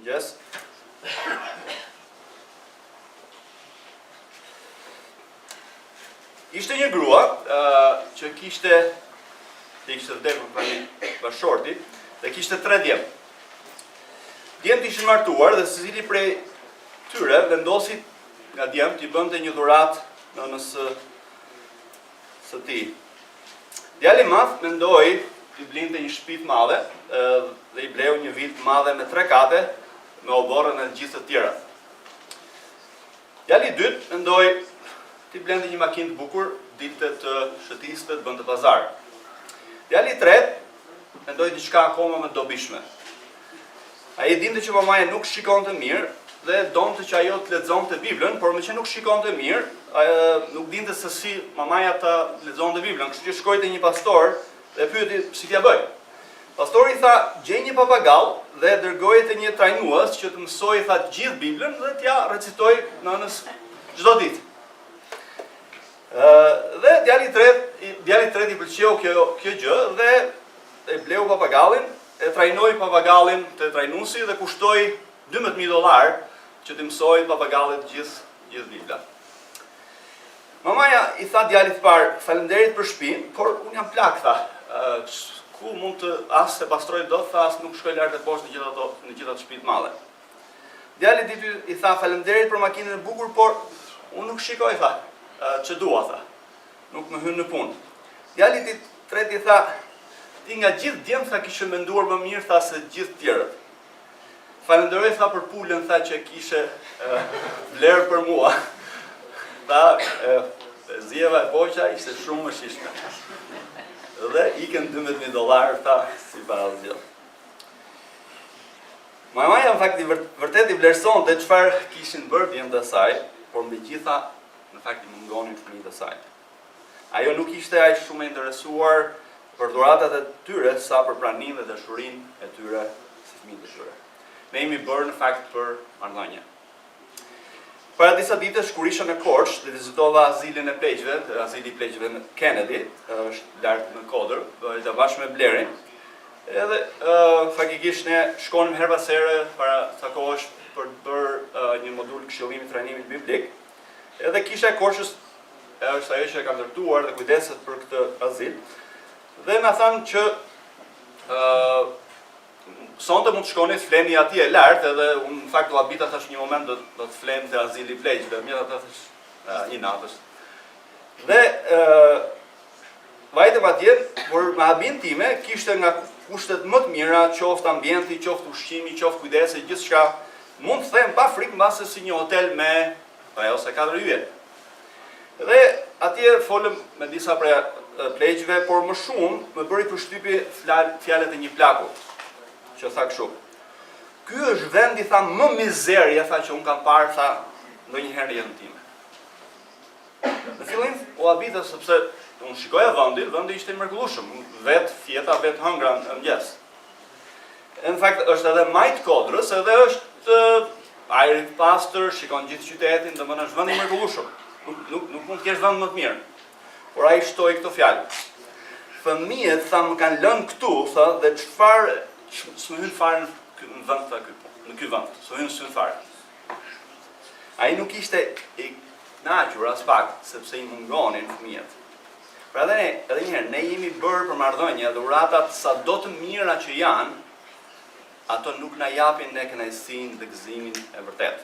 Mëngjes. Ishte një grua që kishte vdekur për bashorti dhe kishte 3 djem. Djemt ishin martuar dhe secili prej tyre vendosi nga djemt t'i bënte një dhuratë nënës së tij. Djali i madh mendoi t'i blinte një shtëpi të madhe dhe i bleu një vilë të madhe me 3 kate me oborrën e gjithë të tjera. Djali i dytë mendoi t'i blente një makinë të bukur, dilte të shëtiste, të bënte pazar. Djali i tretë mendoi diçka akoma më dobishme. Ai dinte që mamaja nuk shikonte mirë dhe donte që ajo të lexonte Biblën, por me që nuk shikonte mirë, nuk dinte se si mamaja ta lexonte Biblën, kështu që shkoi te një pastor dhe pyeti si t'ja bëj. Pastori tha, gjej një papagall dhe dërgoje te një trajnues që të mësojë tha gjithë Biblën dhe t'ja recitoj nënës çdo ditë. Dhe djali i tretë i pëlqeu kjo gjë dhe e bleu papagallin, e trajnoi papagallin te trajnuesi dhe kushtoi $12,000 që të mësojë papagallit gjithë Bibla. Mamaja i tha djalit të parë, faleminderit për shtëpinë, por unë jam plak, tha. Ku mund të as se pastroj dot, tha, as nuk shkoj lart e poshtë në gjitha ato shtëpi të mëdha. Djali i dytë i tha faleminderit për makinën e bukur, por unë nuk shikoj, tha. Që dua, tha. Nuk më hyn në punë. Djali i tretë i tha, ti nga gjithë djemt, tha, kishe menduar më mirë, tha, se gjithë tjerët. Falenderoj, tha, për pulën, tha, që kishe vlerë për mua. Tha, zjeva e poqa ishte shumë më shishme. Dhe ikën $12,000, tha, si para asgjë. Mamaja në fakt vërtet i vlerësonte çfarë kishin bërë djemt e saj, por megjitha në fakt i mungonin fëmijët e saj. Ajo nuk ishte aq shumë e interesuar për dhuratat e tyre sa për praninë dhe dashurinë e tyre si fëmijët e tyre. Ne jemi bërë në fakt për marrëdhënie. Para disa ditësh kur isha në Korçë dhe vizitova azilin e pleqjve, azili i pleqjve në Kennedy, është lart në Kodër, bëhet bashkë me Blerin. Edhe faktikisht ne shkonim her pas here para sa kohësh për të bërë një modul këshillimi trajnimit biblik. Edhe Kisha e Korçës është ajo që e ka ndërtuar dhe kujdeset për këtë azil. Dhe na thanë që sonte mund të shkoni të fleni atje lart, edhe unë në fakt u habita thash një moment do të flen te azili i pleqjve, më ata thash një natës. Dhe vajtëm atje, por me habin time kishte nga kushtet më të mira, qoftë ambienti, qoftë ushqimi, qoftë kujdesi, gjithçka mund të them pa frikë mbase si një hotel me ose 4 yje. Dhe atje folëm me disa prej pleqjve, por më shumë më bëri përshtypje fjalët e një plaku, që tha kështu. Ky është vendi, tha, më mizerje, tha, që unë kam parë, tha, ndonjëherë në jetën time. Në fillim u habita sepse unë shikoja vendin, vendi ishte i mrekullueshëm, vet fjeta, vet hëngra në mëngjes. Në fakt është edhe majt Kodrës, edhe është ajri i pastër, shikon gjithë qytetin, domethënë është vend i mrekullueshëm. Nuk mund të kesh vend më të mirë. Por ai shtoi këto fjalë. Fëmijët, tha, më kanë lënë këtu, tha, dhe çfarë s'më hyn fare në vend ta në ky vend. S'më hyn fare. Ai nuk ishte i kënaqur as pak, sepse i mungonin fëmijët. Pra edhe një herë, ne jemi bërë për marrëdhënie, dhuratat sado të mira që janë, ato nuk na japin ne kënaqësinë dhe gëzimin e vërtet.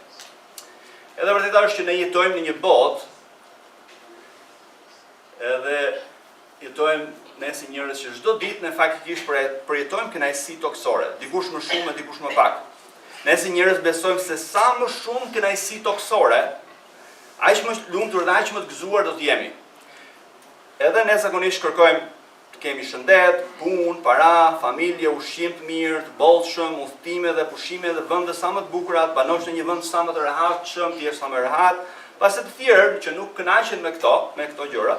Edhe vërteta është që ne jetojmë në një botë, edhe jetojmë ne si njerëz që çdo ditë ne faktikisht përjetojmë kënaqësi toksore, dikush më shumë e dikush më pak. Ne si njerëz besojmë se sa më shumë kënaqësi toksore, aq më lumtur dhe aq më të gëzuar do të jemi. Edhe ne zakonisht kërkojmë të kemi shëndet, punë, para, familje, ushqim të mirë, të bollshëm, udhëtime dhe pushime dhe vende sa më të bukura, të banosh në një vend sa më të rehatshëm, të jesh sa më rehat. Pastaj të tjerë që nuk kënaqen me këto gjëra,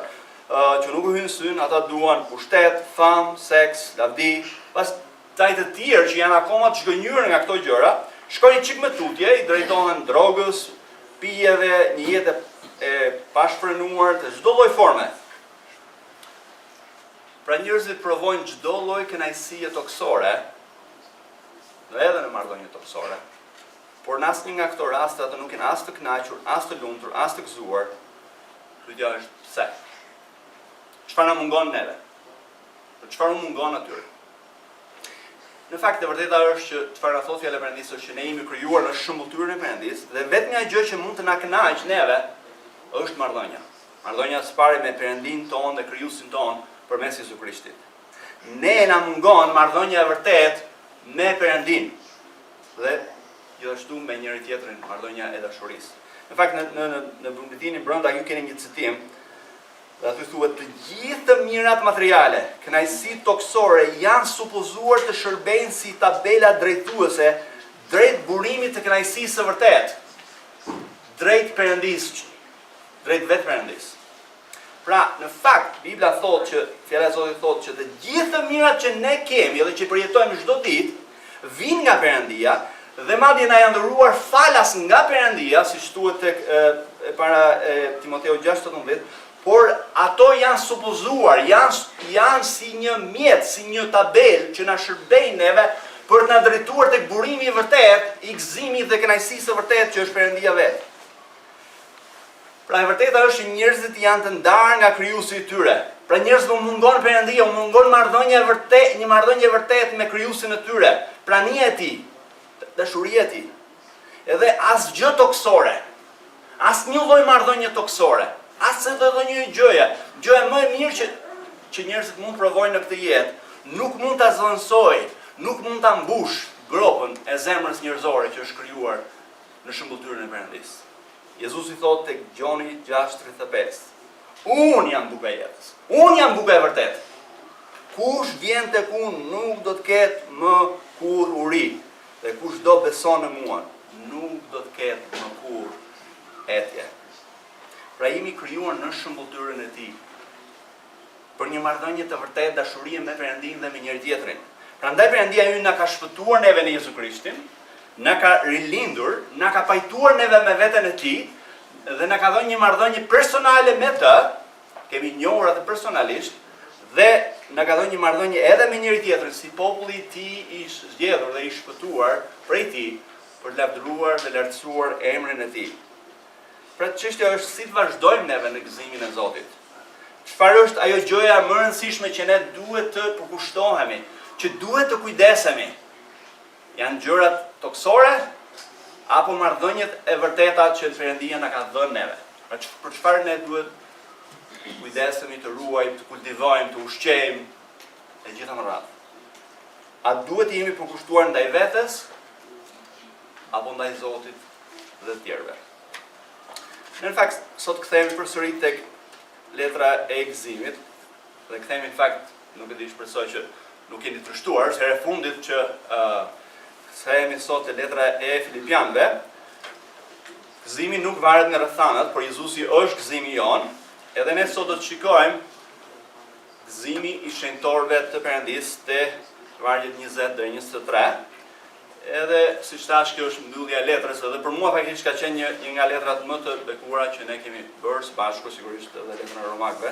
që nuk u hyn syn, ata duan pushtet, famë, seks, lavdi. Pastaj të tjerë që janë akoma të zhgënjur nga këto gjëra, shkojnë çik me tutje, i drejtohen drogës, pijeve, një jetë e pashfrenuar të çdo lloj forme. Pra njerëzit provojnë çdo lloj kënaqësie toksore, dhe edhe në marrëdhënie toksore, por në asnjë nga këto raste ato nuk janë as të kënaqur, as të lumtur, as të gëzuar. Pyetja është pse? Çfarë na mungon neve? Çfarë u mungon atyre? Në fakt e vërteta është që çfarë na thotë fjala e Perëndisë është që ne jemi krijuar në shëmbulltyrën e Perëndisë dhe vetmja gjë që mund të na kënaq neve është marrëdhënia. Marrëdhënia së pari me Perëndin tonë dhe krijuesin tonë përmes Jezu Krishtit. Ne na mungon marrëdhënia e vërtet me Perëndin dhe gjithashtu me njëri tjetrin, marrëdhënia e dashurisë. Në fakt në bulletinë brenda ju keni një citim dhe aty thuhet të gjithë të mirat materiale, kënaqësitë toksore janë supozuar të shërbejnë si tabela drejtuese drejt burimit të kënaqësisë së vërtet, drejt Perëndisë, drejt vetë Perëndisë. Pra, në fakt, Bibla thotë që, fjala e Zotit thotë që të gjithë të mirat që ne kemi dhe që përjetojmë çdo ditë, vinë nga Perëndia dhe madje na janë dhëruar falas nga Perëndia, siç thuhet tek para Timoteu 6:18, por ato janë supozuar, janë si një mjet, si një tabel që na shërbejnë neve për të na drejtuar tek burimi i vërtet, i gëzimit dhe kënaqësisë së vërtet që është Perëndia vetë. Pra e vërteta është që njerëzit janë të ndarë nga krijuesi i tyre. Pra njerëzit u mungon Perëndia, u mungon marrëdhënia e vërtet, një marrëdhënie e vërtet me krijuesin e tyre, prania e tij, dashuria e tij. Edhe asgjë toksore, asnjë lloj marrëdhënie toksore, asë do një gjëja më e mirë që njerëzit mund provojnë në këtë jetë, nuk mund ta zëvendësoj, nuk mund ta mbush gropën e zemrës njerëzore që është krijuar në shëmbulltyrën e Perëndisë. Jezusi thotë tek Gjoni 6:35, unë jam buka e jetës, unë jam buka e vërtetë. Kush vjen tek unë nuk do të ketë më kur uri, dhe kush do beson në mua, nuk do të ketë më kur etje. Pra jemi krijuar në shëmbulltyrën e tij për një marrëdhënie të vërtetë dashurie me Perëndin dhe me njëri tjetrin. Prandaj Perëndia ynë na ka shpëtuar neve në Jezu Krishtin, na ka rilindur, na ka pajtuar neve me veten e tij dhe na ka dhënë një marrëdhënie personale me të, kemi njohur atë personalisht dhe na ka dhënë një marrëdhënie edhe me njëri tjetrin si populli i tij i zgjedhur dhe i shpëtuar prej tij për të lavdëruar dhe lartësuar emrin e tij. Pra çështja është si të vazhdojmë neve në gëzimin e Zotit. Çfarë është ajo gjëja më e rëndësishme që ne duhet të përkushtohemi, që duhet të kujdesemi? Janë gjërat toksore apo marrëdhëniet e vërteta që Perëndia na ka dhënë neve? Pra për çfarë ne duhet kujdesemi, të ruajmë, të kultivojmë, të ushqejmë e gjitha më radhë? A duhet të jemi përkushtuar ndaj vetes apo ndaj Zotit dhe të tjerëve? Në fakt, sot kthehemi përsëri tek letra e Gezimit, dhe kthehemi në fakt, nuk e di shpresoj që nuk jeni të trishtuar, se herë e fundit që kthehemi sot te letra e Filipianëve. Gëzimi nuk varet nga rrethanat, por Jezusi është gëzimi jon, edhe ne sot do të shikojmë gëzimi i shenjtorëve të Perëndisë te vargjet 20 deri 23. Edhe siç thash, kjo është mbyllja e letrës, edhe për mua faktikisht ka qenë një nga letrat më të bekuara që ne kemi bërë së bashku, sigurisht edhe letrën e Romakëve.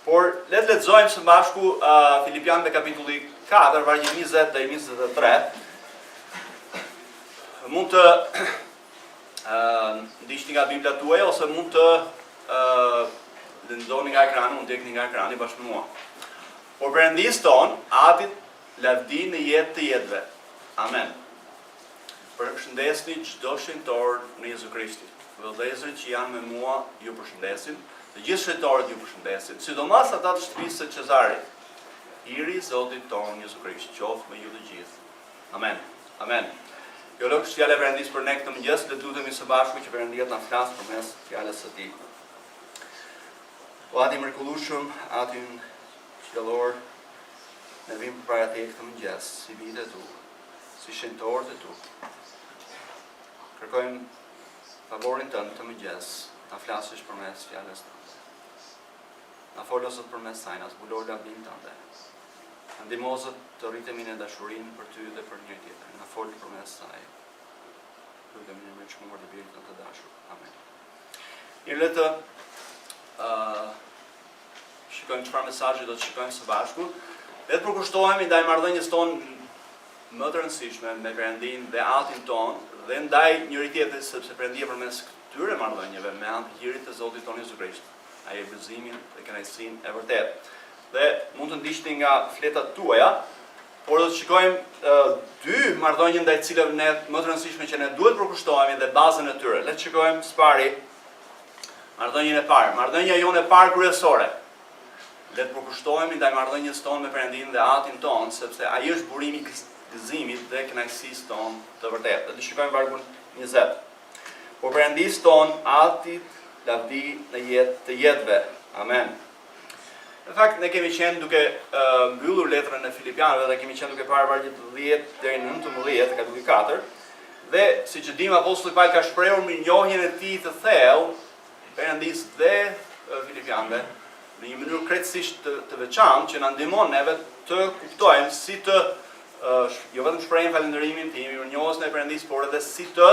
Por le të lexojmë së bashku Filipianëve kapitulli 4, vargji 20 deri 23. Mund të ndiqni nga Bibla tuaja ose mund të lexoni nga ekrani, mund të ikni nga ekrani bashkë me mua. Por Perëndisë tonë, Atit, lavdi në jetë të jetëve. Amen. Përshëndesni çdo shenjtor në Jezu Krishtin. Vëllezërit që janë me mua ju përshëndesin, të gjithë shenjtorët ju përshëndesin, sidomos ata të shtëpisë së Cezarit. Hiri Zotit tonë Jezu Krisht, qoftë me ju të gjithë. Amen. Amen. Kjo është fjala e Perëndisë për ne këtë mëngjes, le të lutemi së bashku që Perëndia të na flasë përmes fjalës së tij. O Ati mrekullueshëm, Ati qiellor, ne vim përpara teje këtë mëngjes, si bijtë e tu, si shenjtorët e tu. Kërkojmë favorin tënd të mëngjes, ta flasësh përmes fjalës tënde. Na fol sot përmes saj, na zbuloj lavdin tënde. Na ndihmo Zot të rritemi në dashurinë për ty dhe për njëri tjetrin. Na fol përmes saj. Lutemi në mëshirë të birit të dashur. Amen. Mirë, le të shikojmë çfarë mesazhi do të shikojmë së bashku. Le të përkushtohemi ndaj marrëdhënies tonë më të rëndësishme me Perëndin dhe Atin ton dhe ndaj njëri tjetrit, sepse Perëndia përmes këtyre marrëdhënieve me anë të Hirit të Zotit tonë Jezu Krisht, ai e gëzimin dhe kënaqësinë e vërtetë. Dhe mund të ndiqni nga fletat tuaja, por do të shikojmë dy marrëdhënie ndaj cilëve ne më të rëndësishme që ne duhet përkushtohemi dhe bazën e tyre. Le të shikojmë së pari marrëdhënien e parë, marrëdhënia jonë e parë kryesore. Le të përkushtohemi ndaj marrëdhënies tonë me Perëndin dhe Atin tonë, sepse ai është burimi i gëzimit dhe kënaqësisë tonë të vërtetë. Le të shikojmë vargun 20. Por Perëndisë tonë, Atit, lavdi në jetë të jetëve. Amen. Në fakt, ne kemi qenë duke mbyllur letrën e Filipianëve dhe kemi qenë duke parë vargjet 10 deri në 19, kapitulli 4. Dhe siç e dimë, apostulli Paul ka shprehur mirënjohjen e tij të thellë Perëndisë dhe Filipianëve në një mënyrë krejtësisht të veçantë që na ndihmon neve të kuptojmë si të jo vetëm shprehim falënderimin tim, mirënjohjen e Perëndisë, por edhe si të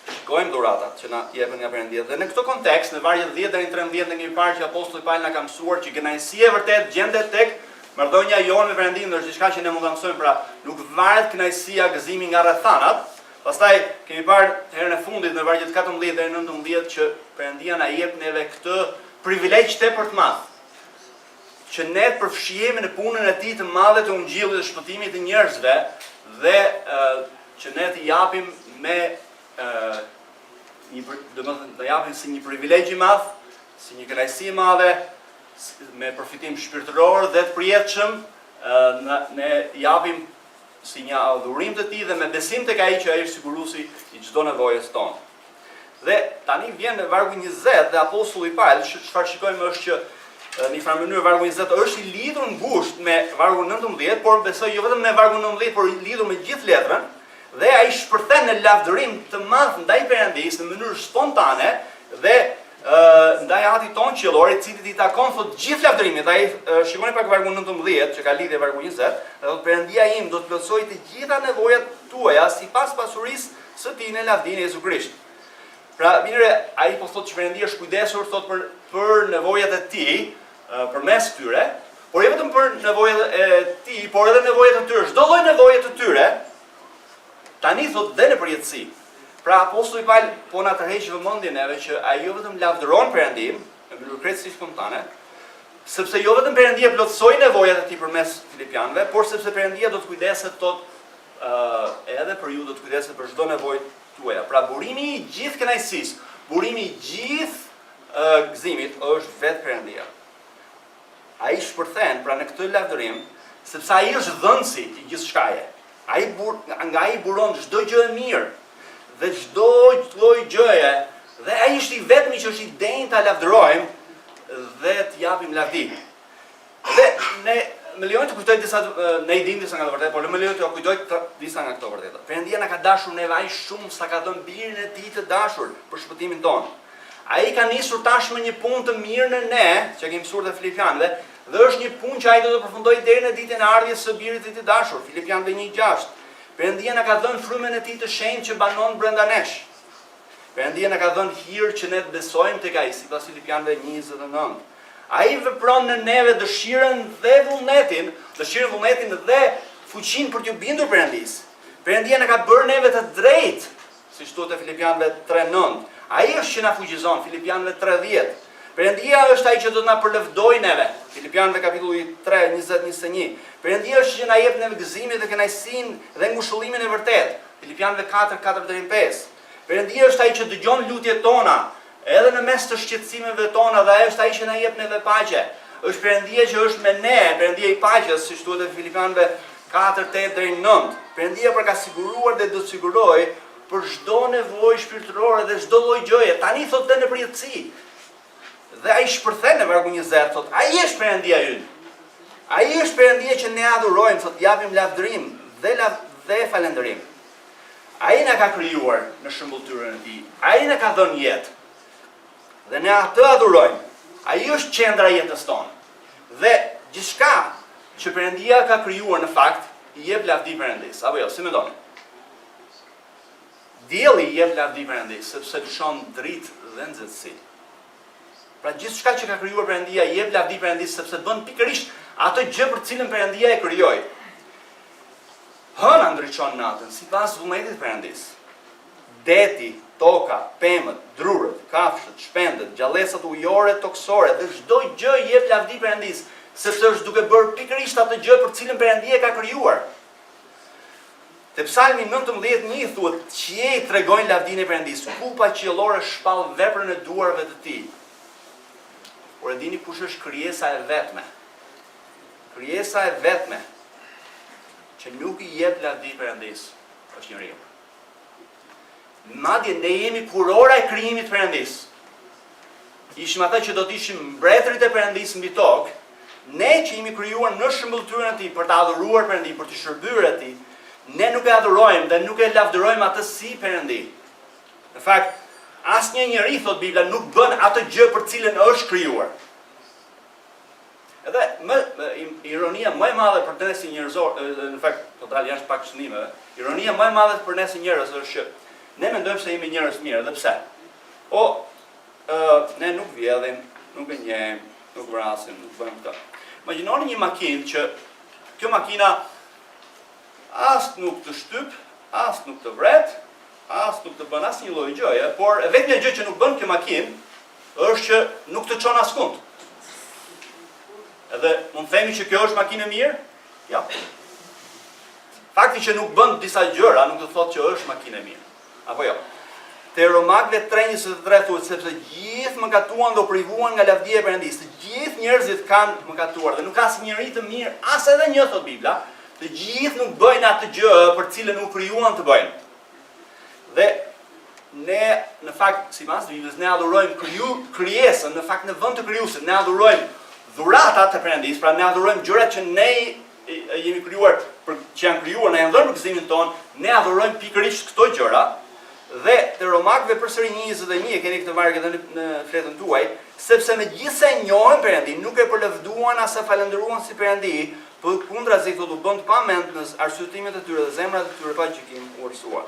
shikojmë dhuratat që na jepen nga Perëndia. Dhe në këtë kontekst, në vargjet 10 deri në 13 ne kemi parë që apostulli Paul na ka mësuar që kënaqësia e vërtet gjendet tek marrëdhënia jonë me Perëndin, është diçka që ne mund ta mësojmë, pra nuk varet kënaqësia, gëzimi nga rrethanat. Pastaj kemi parë herën e fundit në vargjet 14 deri në 19 që Perëndia na jep neve këtë privilegj tepër të madh, që ne të përfshihemi në punën e tij të madhe të ungjillit dhe shpëtimit të njerëzve dhe që ne të japim me të japim si një privilegj i madh, si një kënaqësi e madhe, me përfitim shpirtëror dhe të përjetshëm, ne japim si një adhurim të tij dhe me besim tek ai që ai është siguruesi i çdo nevojës tonë. Dhe tani vjen në vargu 20 dhe apostulli Paul, çfarë shikojmë është që në një farë mënyrë vargu 20 është i lidhur ngushtë me vargu 19, por besoj jo vetëm me vargu 19, por i lidhur me gjithë letrën. Dhe ai shpërthen në lavdërim të madh ndaj Perëndisë në mënyrë spontane dhe ndaj Atit tonë qiellor, i cili i takon thotë gjithë lavdërimit. Ai shikoni pak vargun 19 që ka lidhje vargu 20, dhe thotë Perëndia im do të plotësoj të gjitha nevojat tuaja sipas pasurisë së tij në lavdinë e Jezu Krisht. Pra, mirë, ai po thotë që Perëndia është kujdesur thotë për nevojat e tij përmes tyre, por jo vetëm për nevojat e tij, por edhe nevojat e tyre, çdo lloj nevoje të tyre. Tani thot dhe në përjetësi. Pra apostulli Paul po na tërheq vëmendjen neve që ai jo vetëm lavdëron Perëndin në mënyrë krejtësisht spontane, sepse jo vetëm Perëndia plotësoi nevojat e tij përmes Filipianëve, por sepse Perëndia do të kujdeset edhe për ju, do të kujdeset për çdo nevojë tuaja. Pra burimi i gjithë kënaqësisë, burimi i gjithë gëzimit është vetë Perëndia. Ai shpërthen pra në këtë lavdërim, sepse ai është dhënësi i gjithçkaje. Nga ai buron çdo gjë e mirë dhe çdo lloj gjëje, dhe ai është i vetmi që është i denjë ta lavdërojmë dhe të japim lavdi. Dhe ne më lejoni të kujtoj disa, ne i dim disa nga të vërtetë, por më lejoni të kujtoj disa nga këto vërteta. Perëndia na ka dashur neve aq shumë sa ka dhënë birin e tij të dashur për shpëtimin tonë. Ai ka nisur tashmë një punë të mirë në ne, që kemi mësuar te Filipianëve, dhe është një punë që ai do të përfundojë deri në ditën e ardhjes së birit të tij të dashur. Filipianëve 1:6. Perëndia na ka dhënë frymën e tij të shenjtë që banon brenda nesh. Perëndia na ka dhënë hir që ne të besojmë tek ai, sipas Filipianëve 1:29. Ai vepron në neve dëshirën dhe vullnetin dhe fuqinë për t'u bindur Perëndisë. Perëndia na ka bërë neve të drejtë, siç thuhet te Filipianëve 3:9. Ai është që na fuqizon, Filipianëve 3:10. Perëndia është ai që do të na përlëvdojë neve, Filipianëve kapitulli 3, 20-21. Perëndia është që na jep neve gëzimin dhe kënaqësinë dhe ngushëllimin e vërtetë, Filipianëve 4, 4-5. Perëndia është ai që dëgjon lutjet tona, edhe në mes të shqetësimeve tona, dhe ai është ai që na jep neve paqe. Është Perëndia që është me ne, Perëndia i paqes, siç thuhet te Filipianëve 4:8-9. Perëndia ka siguruar dhe do të sigurojë për çdo nevojë shpirtërore dhe çdo lloj gjëje. Tani thotë dhe në përjetësi. Dhe ai shpërthen në vargu 20, thotë, ai është Perëndia ynë. Ai është Perëndia që ne adhurojmë, thotë, japim lavdërim dhe falënderim. Ai na ka krijuar në shëmbulltyrën e tij. Ai na ka dhënë jetë. Dhe ne atë adhurojmë. Ai është qendra e jetës tonë. Dhe gjithçka që Perëndia ka krijuar në fakt i jep lavdi Perëndisë. Apo jo, si mendoni? Dielli i jep lavdi Perëndisë sepse lëshon dritë dhe nxehtësi. Pra gjithçka që ka krijuar Perëndia i jep lavdi Perëndisë sepse bën pikërisht atë gjë për cilën Perëndia e krijoi. Hëna na ndriçon natën, sipas vullnetit të Perëndisë. Deti, toka, pemët, drurët, kafshët, shpendët, gjallësat ujore, toksore dhe çdo gjë jep lavdi Perëndisë, sepse është duke bërë pikërisht atë gjë për cilën Perëndia e ka krijuar. Te Psalmi 19:1 thuhet, qiejt tregojnë lavdinë e Perëndisë, kupa qiellore shpall veprën e duarve të tij. Por e dini kush është krijesa e vetme? Krijesa e vetme që nuk i jep lavdi Perëndisë është njeriu. Madje ne jemi kurora e krijimit të Perëndisë. Ishim ata që do të ishim mbretërit e Perëndisë mbi tokë, ne që jemi krijuar në shëmbulltyrën e tij për të adhuruar Perëndin, për të shërbyer atij, ne nuk e adhurojmë dhe nuk e lavdërojmë atë si Perëndi. Në fakt, asnjë njeri, thot Bibla, nuk bën atë gjë për cilën është krijuar. Edhe ironia më e madhe për ne si njerëzor, në fakt, total jashtë pak shëndimeve, ironia më e madhe për ne si njerëz është që ne mendojmë se jemi njerëz mirë, dhe pse? Ne nuk vjedhim, nuk e njehim, nuk vrasim, nuk bëjmë këtë. Imagjinoni një makinë që kjo makina as nuk të shtyp, as nuk të vret, as nuk të bën asnjë lloj gjëje, por e vetmja gjë që nuk bën kjo makinë është që nuk të çon askund. Edhe mund të themi që kjo është makinë e mirë? Jo. Fakti që nuk bën disa gjëra nuk do të thotë që është makinë e mirë. Apo jo. Te Romakëve 3:23 thuhet sepse gjithë mëkatuan dhe u privuan nga lavdia e Perëndisë. Të gjithë njerëzit kanë mëkatuar dhe nuk ka asnjëri të mirë, as edhe një, thot Bibla. Të gjithë nuk bëjnë atë gjë për cilën u krijuan të bëjnë. Dhe ne, në fakt, sipas Biblës, ne adhurojmë krijesën, në fakt në vend të krijuesit, ne adhurojmë dhuratat të Perëndisë, pra ne adhurojmë gjërat që ne jemi krijuar, që janë krijuar, ne janë dhënë për gëzimin ton, ne adhurojmë pikërisht këto gjëra. Dhe te Romakëve përsëri 1:21 e keni këtë varg edhe në fletën tuaj, sepse megjithse e njohin Perëndin, nuk e përlëvduan as e falëndëruan si Perëndi, por kundrazi thotë u bën të pamend në arsyetimet e tyre dhe zemrat e tyre pa gjykim u ursuan.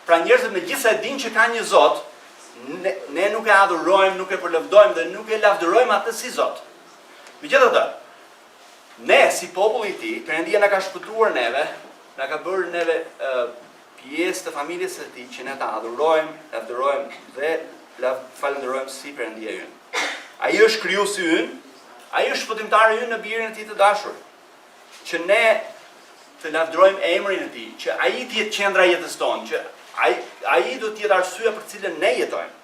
Pra njerëzit megjithse e dinë që ka një Zot, ne nuk e adhurojmë, nuk e përlëvdojmë dhe nuk e lavdërojmë atë si Zot. Megjithatë, ne si populli i tij, Perëndia na ka shpëtuar neve, na ka bërë neve pjesë të familjes së tij që ne ta adhurojmë, lavdërojmë dhe falënderojmë si Perëndia ynë. Ai është krijuesi ynë, ai është shpëtimtari ynë në birin e tij të dashur. Që ne të lavdërojmë emrin e tij, që ai të jetë qendra e jetës tonë, që ai do të jetë arsyeja për cilën ne jetojmë.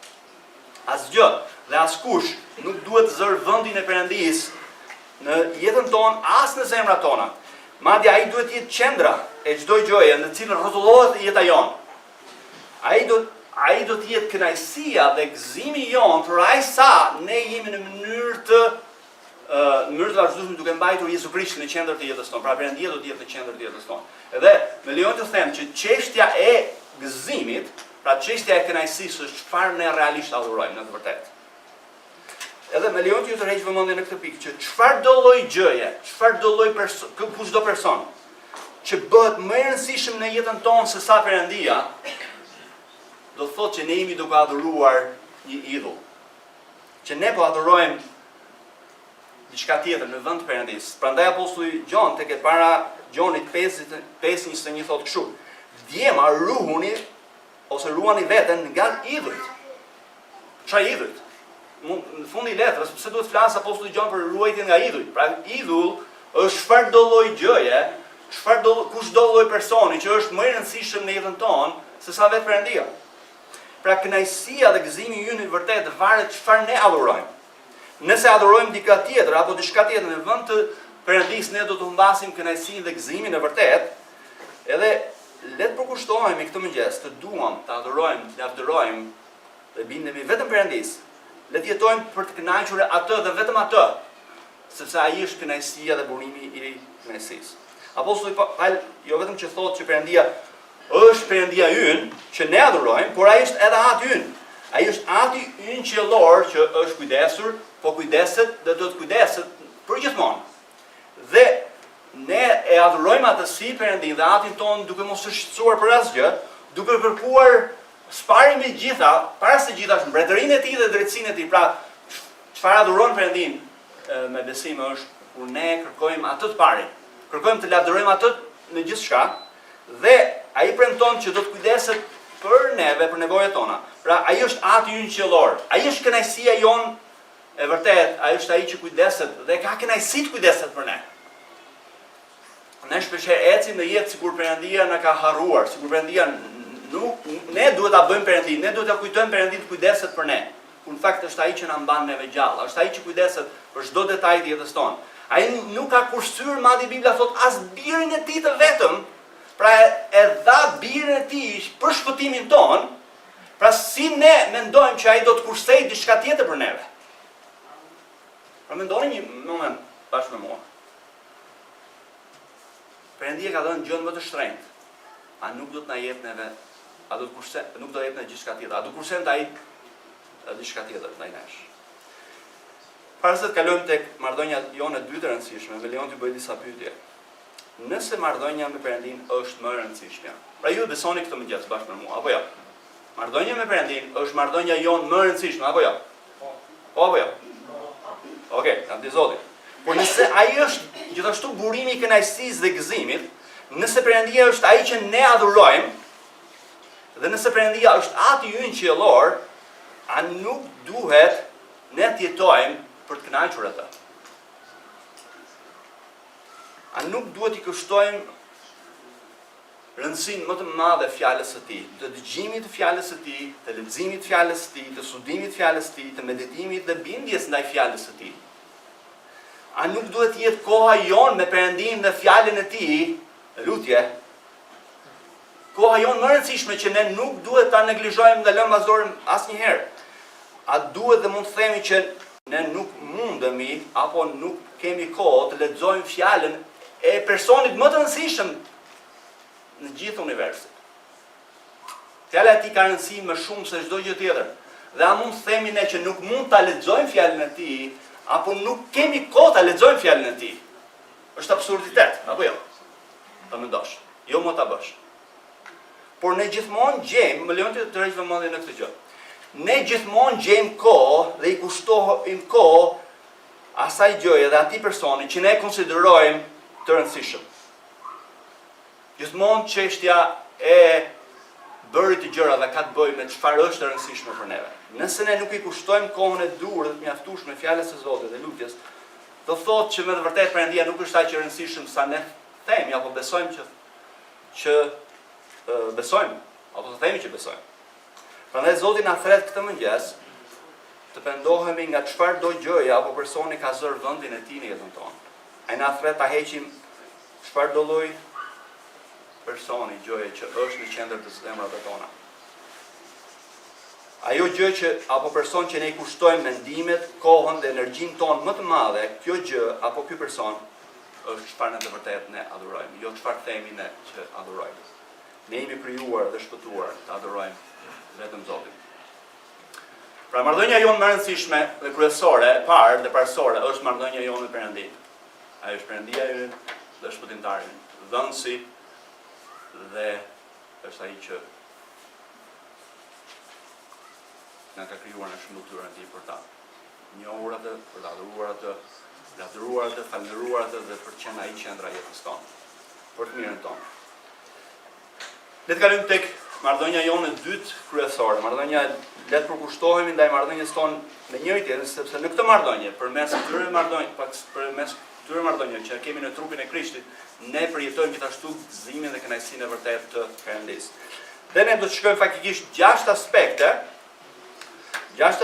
Asgjë dhe askush nuk duhet të zërë vendin e Perëndisë në jetën tonë, as në zemrat tona. Madje ai duhet të jetë qendra e çdo gjëje në cilën rrotullohet jeta jonë. Ai do të jetë kënaqësia dhe gëzimi jonë për aq sa ne jemi në mënyrë të vazhdueshme duke mbajtur Jezu Krishtin në qendër të jetës tonë. Pra Perëndia do të jetë në qendër të jetës tonë. Edhe më lejoni të them që çështja e gëzimit, pra çështja e kënaqësisë është çfarë ne realisht adhurojmë në të vërtetë. Edhe më lejoni ju të rreq vëmendjen në këtë pikë që çfarëdo lloj gjëje, çfarëdo lloj çdo person që bëhet më i rëndësishëm në jetën tonë se sa Perëndia, do të thotë që ne jemi duke adhuruar një idhull. Që ne po adhurojmë diçka tjetër në vend të Perëndisë. Prandaj apostulli Gjon tek e para Gjonit 5:21 thotë kështu: "Djema ruhuni ose ruani veten nga idhujt." Çfarë idhujt? Në fund i letrës, pse duhet flas apostulli Gjon për ruajtjen nga idhujt? Pra idhull është çfarëdo lloj gjëje, kushdo lloj personi që është më i rëndësishëm në jetën tonë se sa vetë Perëndia. Pra kënaqësia dhe gëzimi ynë i vërtetë varet çfarë ne adhurojmë. Nëse adhurojmë diçka tjetër apo diçka tjetër në vend të Perëndisë, ne do të humbasim kënaqësinë dhe gëzimin e vërtetë. Edhe le të përkushtohemi këtë mëngjes, të duam të adhurojmë, të lavdërojmë dhe bindemi vetëm Perëndisë. Le të jetojmë për të kënaqur atë dhe vetëm atë, sepse ai është kënaqësia dhe burimi i kënaqësisë. Apostulli Paul jo vetëm që thotë që Perëndia është Perëndia ynë, që ne adhurojmë, por ai është edhe Ati ynë. Ai është Ati ynë qiellor që është kujdesur, po kujdeset dhe do të kujdeset përgjithmonë. Dhe ne e adhurojmë atë si Perëndin dhe Atin ton duke mos u shqetësuar për asgjë, duke kërkuar sparimi i gjitha, para së gjithash mbretërinë e tij dhe drejtsinë e tij. Pra, çfarë adhuron Perëndin me besim është kur ne kërkojmë atë të parin. Kërkojmë të lavdërojmë atë në gjithçka Dhe ai premton që do të kujdeset për neve, për nevojat tona. Pra ai është Ati ynë qiellor. Ai është kënaqësia jon e vërtet, ai është ai që kujdeset dhe ka kënaqësi të kujdeset për ne. Ne shpeshherë ecim në jetë sikur Perëndia na ka harruar, sikur Perëndia ne duhet ta bëjmë Perëndin, ne duhet ta kujtojmë Perëndin të kujdeset për ne. Kur në fakt është ai që na mban neve gjallë, është ai që kujdeset për çdo detaj të jetës tonë. Ai nuk ka kursyer, madje Bibla thot as birin e tij të vetëm, pra e dha birin e tij për shpëtimin ton, pra si ne mendojmë që ai do të kursej diçka tjetër për neve. Pra mendoni një moment bashkë me mua. Perëndia ka dhënë gjën më të shtrenjtë. A nuk do të na jep neve, a do të kurse, nuk do jep na gjithçka tjetër. A do kursen ai diçka tjetër ndaj nesh. Para se të kalojmë tek marrëdhënia jonë e dytë e rëndësishme, me lejon të bëj disa pyetje. Nëse marrëdhënia me Perëndin është më e rëndësishme. Pra ju besoni këtë mëngjes bashkë me mua, apo jo? Marrëdhënia me Perëndin është marrëdhënia jonë më e rëndësishme, apo jo? Po apo jo? Okej, lavdi Zotit. Por nëse ai është gjithashtu burimi i kënaqësisë dhe gëzimit, nëse Perëndia është ai që ne adhurojmë, dhe nëse Perëndia është Ati ynë qiellor, a nuk duhet ne të jetojmë për të kënaqur atë? A nuk duhet i kushtojmë rëndësinë më të madhe fjalës së tij, të dëgjimit të fjalës së tij, të leximit të fjalës së tij, të studimit të fjalës së tij, të meditimit dhe bindjes ndaj fjalës së tij? A nuk duhet të jetë koha jonë me Perëndin dhe fjalën e tij, lutje? Koha jonë më e rëndësishme që ne nuk duhet ta neglizhojmë dhe lëmë vazhdorëm asnjëherë. A duhet dhe mund të themi që ne nuk mundemi apo nuk kemi kohë të lexojmë fjalën e personit më të rëndësishëm në gjithë universin? Fjala e tij ka rëndësi më shumë se çdo gjë tjetër. Dhe a mund të themi ne që nuk mund ta lexojmë fjalën e tij apo nuk kemi kohë ta lexojmë fjalën e tij? Është absurditet, apo jo? Ta mendosh. Jo më ta bësh. Por ne gjithmonë gjejmë, më lejon të rreq vëmendje në këtë gjë. Ne gjithmonë gjejmë kohë dhe i kushtojmë kohë asaj gjëje dhe atij personi që ne konsiderojmë të rëndësishëm. Gjithmonë çështja e bërit të gjërave ka të bëjë me çfarë është e rëndësishme për neve. Nëse ne nuk i kushtojmë kohën e dur dhe të mjaftueshme fjalës së Zotit dhe lutjes, do thotë që me të vërtetë Perëndia nuk është aq e rëndësishëm sa ne themi apo besojmë që besojmë, apo të themi që besojmë. Prandaj Zoti na thret këtë mëngjes të pendohemi nga çfarëdo gjëje apo personi ka zër vendin e tij në jetën tonë. Ai na thret ta heqim çfarëdo lloj personi, gjëje që është në qendër të zemrave tona. Ajo gjë që apo person që ne i kushtojmë mendimet, kohën dhe energjinë tonë më të madhe, kjo gjë apo ky person është çfarë në të vërtetë ne adhurojmë, jo çfarë themi ne që adhurojmë. Ne jemi krijuar dhe shpëtuar të adhurojmë vetëm Zotin. Pra marrëdhënia jonë më e rëndësishme dhe kryesore, e parë dhe parësore, është marrëdhënia jonë me Perëndin. Ai është Perëndia ynë dhe shpëtimtari ynë, dhënësi dhe është ai që na ka krijuar në shëndetyrën e tij për ta njohur atë, për ta adhuruar atë, lavdëruar atë, falëndëruar atë dhe për të qenë ai qendra e jetës tonë, për të mirën tonë. Le të kalojmë tek marrëdhënia jonë e dytë kryesore. Marrëdhënia le të përkushtohemi ndaj marrëdhënies tonë me njëri tjetrin, sepse në këtë marrëdhënie, përmes këtyre marrëdhënieve që kemi në trupin e Krishtit, ne përjetojmë gjithashtu gëzimin dhe kënaqësinë e vërtetë të Perëndisë. Dhe ne do të shkojmë faktikisht 6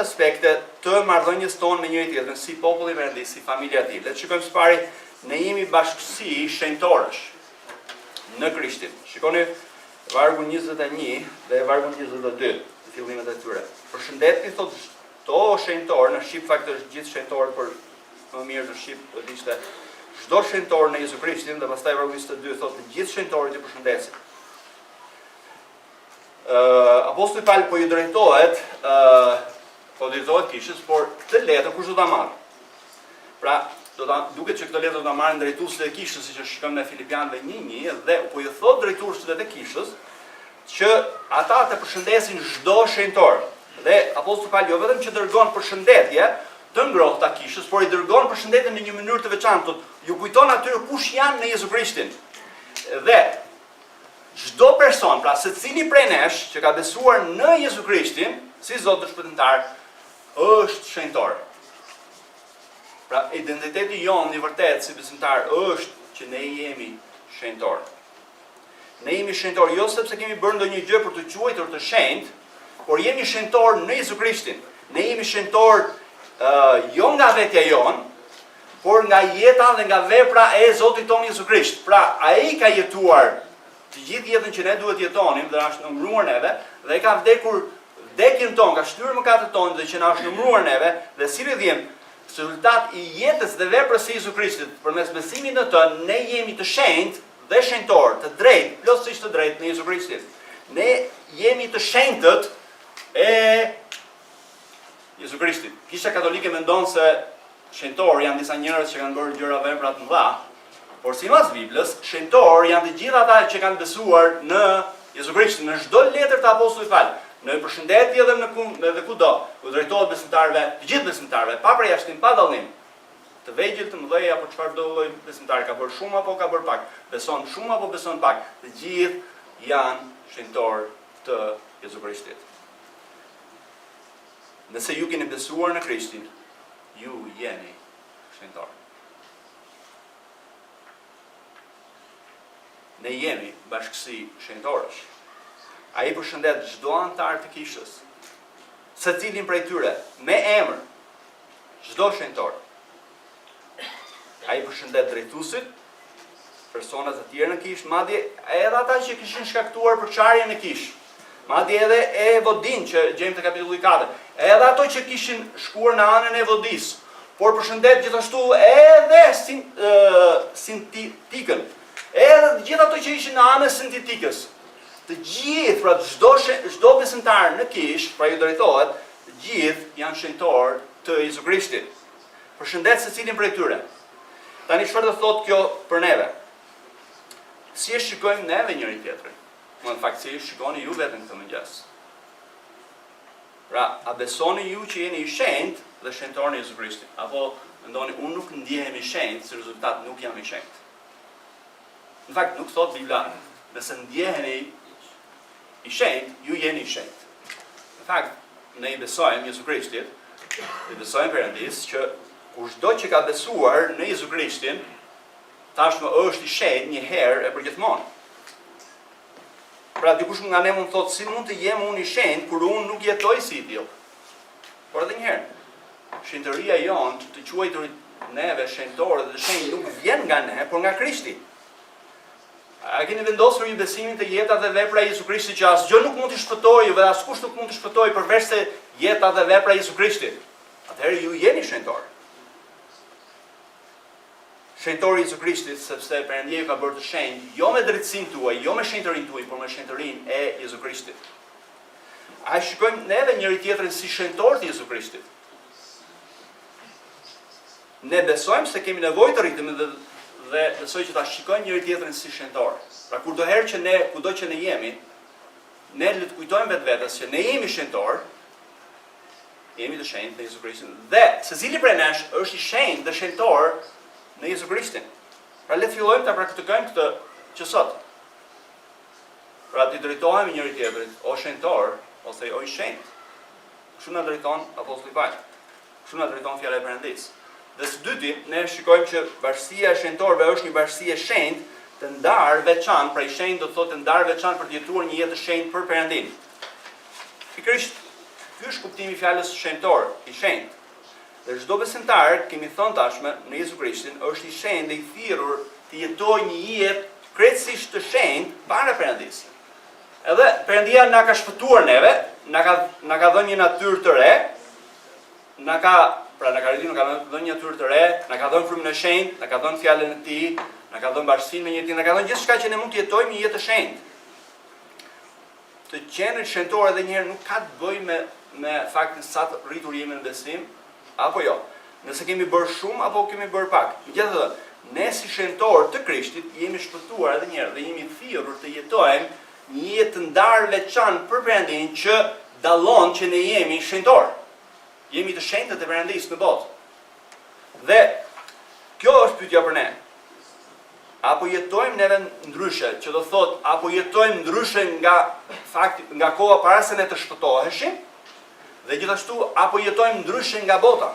aspekte të marrëdhënies tonë me njëri tjetrin, si populli i Perëndisë, si familja e tij. Le të shikojmë së pari, ne jemi bashkësi shenjtorësh në Krishtin. Shikoni vargu 21 dhe vargu 22, fillimet e tyre. Përshëndetni thotë çdo shenjtor, në shqip fakt është gjithë shenjtorët, por më mirë në shqip do të ishte çdo shenjtor në Jezu Krishtin, dhe pastaj vargu 22 thotë të gjithë shenjtorët i përshëndesin. Apostulli Paul po i drejtohet Kishës, por këtë letër kush do ta marrë? Pra, duket që këtë letër do ta marrin drejtuesit e Kishës, siç e shikojmë në Filipianëve 1:1, dhe po i thot drejtuesit e Kishës që ata të përshëndesin çdo shenjtor. Dhe apostulli Paul jo vetëm që dërgon përshëndetje të ngrohta Kishës, por i dërgon përshëndetje në një mënyrë të veçantë, ju kujton atyre kush janë në Jezu Krishtin. Dhe person, pra secili prej nesh që ka besuar në Jezu Krishtin, si Zot dhe shpëtimtar, është shenjtor. Pra identiteti jonë i vërtet si besimtar është që ne jemi shenjtor. Ne jemi shenjtor jo sepse kemi bërë ndonjë gjë për të quajtur të shenjt, por jemi shenjtor në Jezu Krishtin. Ne jemi shenjtor jo nga vetja jonë, por nga jeta dhe nga vepra e Zotit tonë Jezu Krisht. Pra ai ka jetuar të gjithë jetën që ne duhet jetonim dhe na është numëruar neve, dhe ka vdekur vdekjen tonë, ka shtyrë mëkatet tonë dhe që na është numëruar neve, dhe si rrjedhim rezultat i jetës dhe veprës së Jezu Krishtit, përmes besimit në të, ne jemi të shenjtë dhe shenjtor, të drejtë, plotësisht të drejtë në Jezu Krishtin. Ne jemi të shenjtët e Jezu Krishtit. Kisha katolike mendon se shenjtor janë disa njerëz që kanë bërë gjëra vepra të mëdha, por sipas Biblës, shenjtor janë të gjithë ata që kanë besuar në Jezu Krishtin, në çdo letër të apostullit Paul, në përshëndetje dhe kudo, u drejtohet besimtarëve, të gjithë besimtarëve, pa përjashtim, pa dallim, të vegjël, të mëdhej apo çfarë do lloj besimtari, ka bërë shumë apo ka bërë pak, beson shumë apo beson pak, të gjithë janë shenjtor të Jezu Krishtit. Nëse ju keni besuar në Krishtin, ju jeni shenjtor. Ne jemi bashkësi shenjtorësh. Ai përshëndet çdo antar të kishës, secilin prej tyre me emër, çdo shenjtor. Ai përshëndet drejtuesit, personat e tjerë në kishë, madje edhe ata që kishin shkaktuar përçarjen në kishë. Madje edhe e vodin që gjejmë te kapitulli 4, edhe ato që kishin shkuar në anën e vodis, por përshëndet gjithashtu edhe sintetikën, edhe gjithë ato që ishin në anën e sintetikës. Të gjithë, pra çdo besimtar në kishë, pra ju drejtohet, të gjithë janë shenjtor të Jezu Krishtit. Përshëndet secilin prej tyre. Tani çfarë do thotë kjo për neve? Si e shikojmë neve njëri tjetrin? Në fakt, si shikoni ju vetën këtë mëngjes. Pra, a besoni ju që jeni i shenjtë dhe shenjtor në Jezu Krishtin? Apo mendoni, unë nuk ndihem i shenjtë, si rezultat nuk jam i shenjtë? Në fakt, nuk thot Bibla, nëse ndjeheni i shenjtë, ju jeni i shenjtë. Në fakt, ne i besojmë Jezu Krishtit, i besojmë Perëndisë që kushdo që ka besuar në Jezu Krishtin, tashmë është i shenjtë një herë e përgjithmonë. Pra dikush nga ne mund thotë si mund të jem unë i shenjtë kur unë nuk jetoj si i tillë. Por edhe një herë, shenjtëria jonë të quajturit neve shenjtorë dhe shenjtë nuk vjen nga ne, por nga Krishti. A keni vendosur ju besimin te jeta dhe vepra e Jezu Krishtit që asgjë nuk mund të shpëtojë dhe askush nuk mund të shpëtojë përveç se jeta dhe vepra e Jezu Krishtit? Atëherë ju jeni shenjtor. Shenjtori i Jezu Krishtit, sepse Perëndia ju ka bërë të shenjtë, jo me drejtësinë tuaj, jo me shenjtërinë tuaj, por me shenjtërinë e Jezu Krishtit. A shikojmë ne edhe njëri tjetrin si shenjtor të Jezu Krishtit? Ne besojmë se kemi nevojë të rritemi dhe besoj që ta shikojmë njëri tjetrin si shenjtor. Pra kudoherë që ne, kudo që ne jemi, ne le të kujtojmë vetvetes që ne jemi shenjtor, jemi të shenjtë në Jezu Krishtin. Dhe secili prej nesh është i shenjtë dhe shenjtor në Jezu Krishtin. Pra le të fillojmë ta praktikojmë këtë që sot. Pra të drejtohemi njëri tjetrit, o shenjtor, ose o i shenjtë. Kështu na drejton apostulli Paul. Kështu na drejton fjala e Perëndisë. Dhe së dyti, ne shikojmë që bashkësia e shenjtorëve është një bashkësi e shenjtë, të ndarë veçantë, pra i shenjtë do të thotë të ndarë veçantë për të jetuar një jetë të shenjtë për Perëndin. Pikërisht, ky është kuptimi i fjalës shenjtor, i shenjtë. Dhe çdo besimtar, kemi thënë tashmë, në Jezu Krishtin, është i shenjtë dhe i thirrur të jetojë një jetë krejtësisht të shenjtë para Perëndisë. Edhe Perëndia na ka shpëtuar neve, na ka dhënë një natyrë të re, na ka rritur, na ka dhënë një natyrë të re, na ka dhënë frymën e shenjtë, na ka dhënë fjalën e Tij, na ka dhënë bashkësinë me njëri, na ka dhënë gjithçka që ne mund të jetojmë një jetë të shenjtë. Të qenë shenjtor edhe një herë nuk ka të bëjë me faktin sa të rritur jemi në besim, apo jo. Nëse kemi bërë shumë apo kemi bërë pak. Megjithatë, ne si shenjtor të Krishtit jemi shpëtuar edhe një herë dhe jemi thirrur të jetojmë një jetë të ndarë veçantë për Perëndin që dallon që ne jemi shenjtor. Jemi të shenjtët e Perëndisë në botë. Dhe kjo është pyetja për ne. apo jetojmë neve ndryshe, që do thot, apo jetojmë ndryshe nga koha para se ne të shpëtoheshim, dhe gjithashtu apo jetojmë ndryshe nga bota.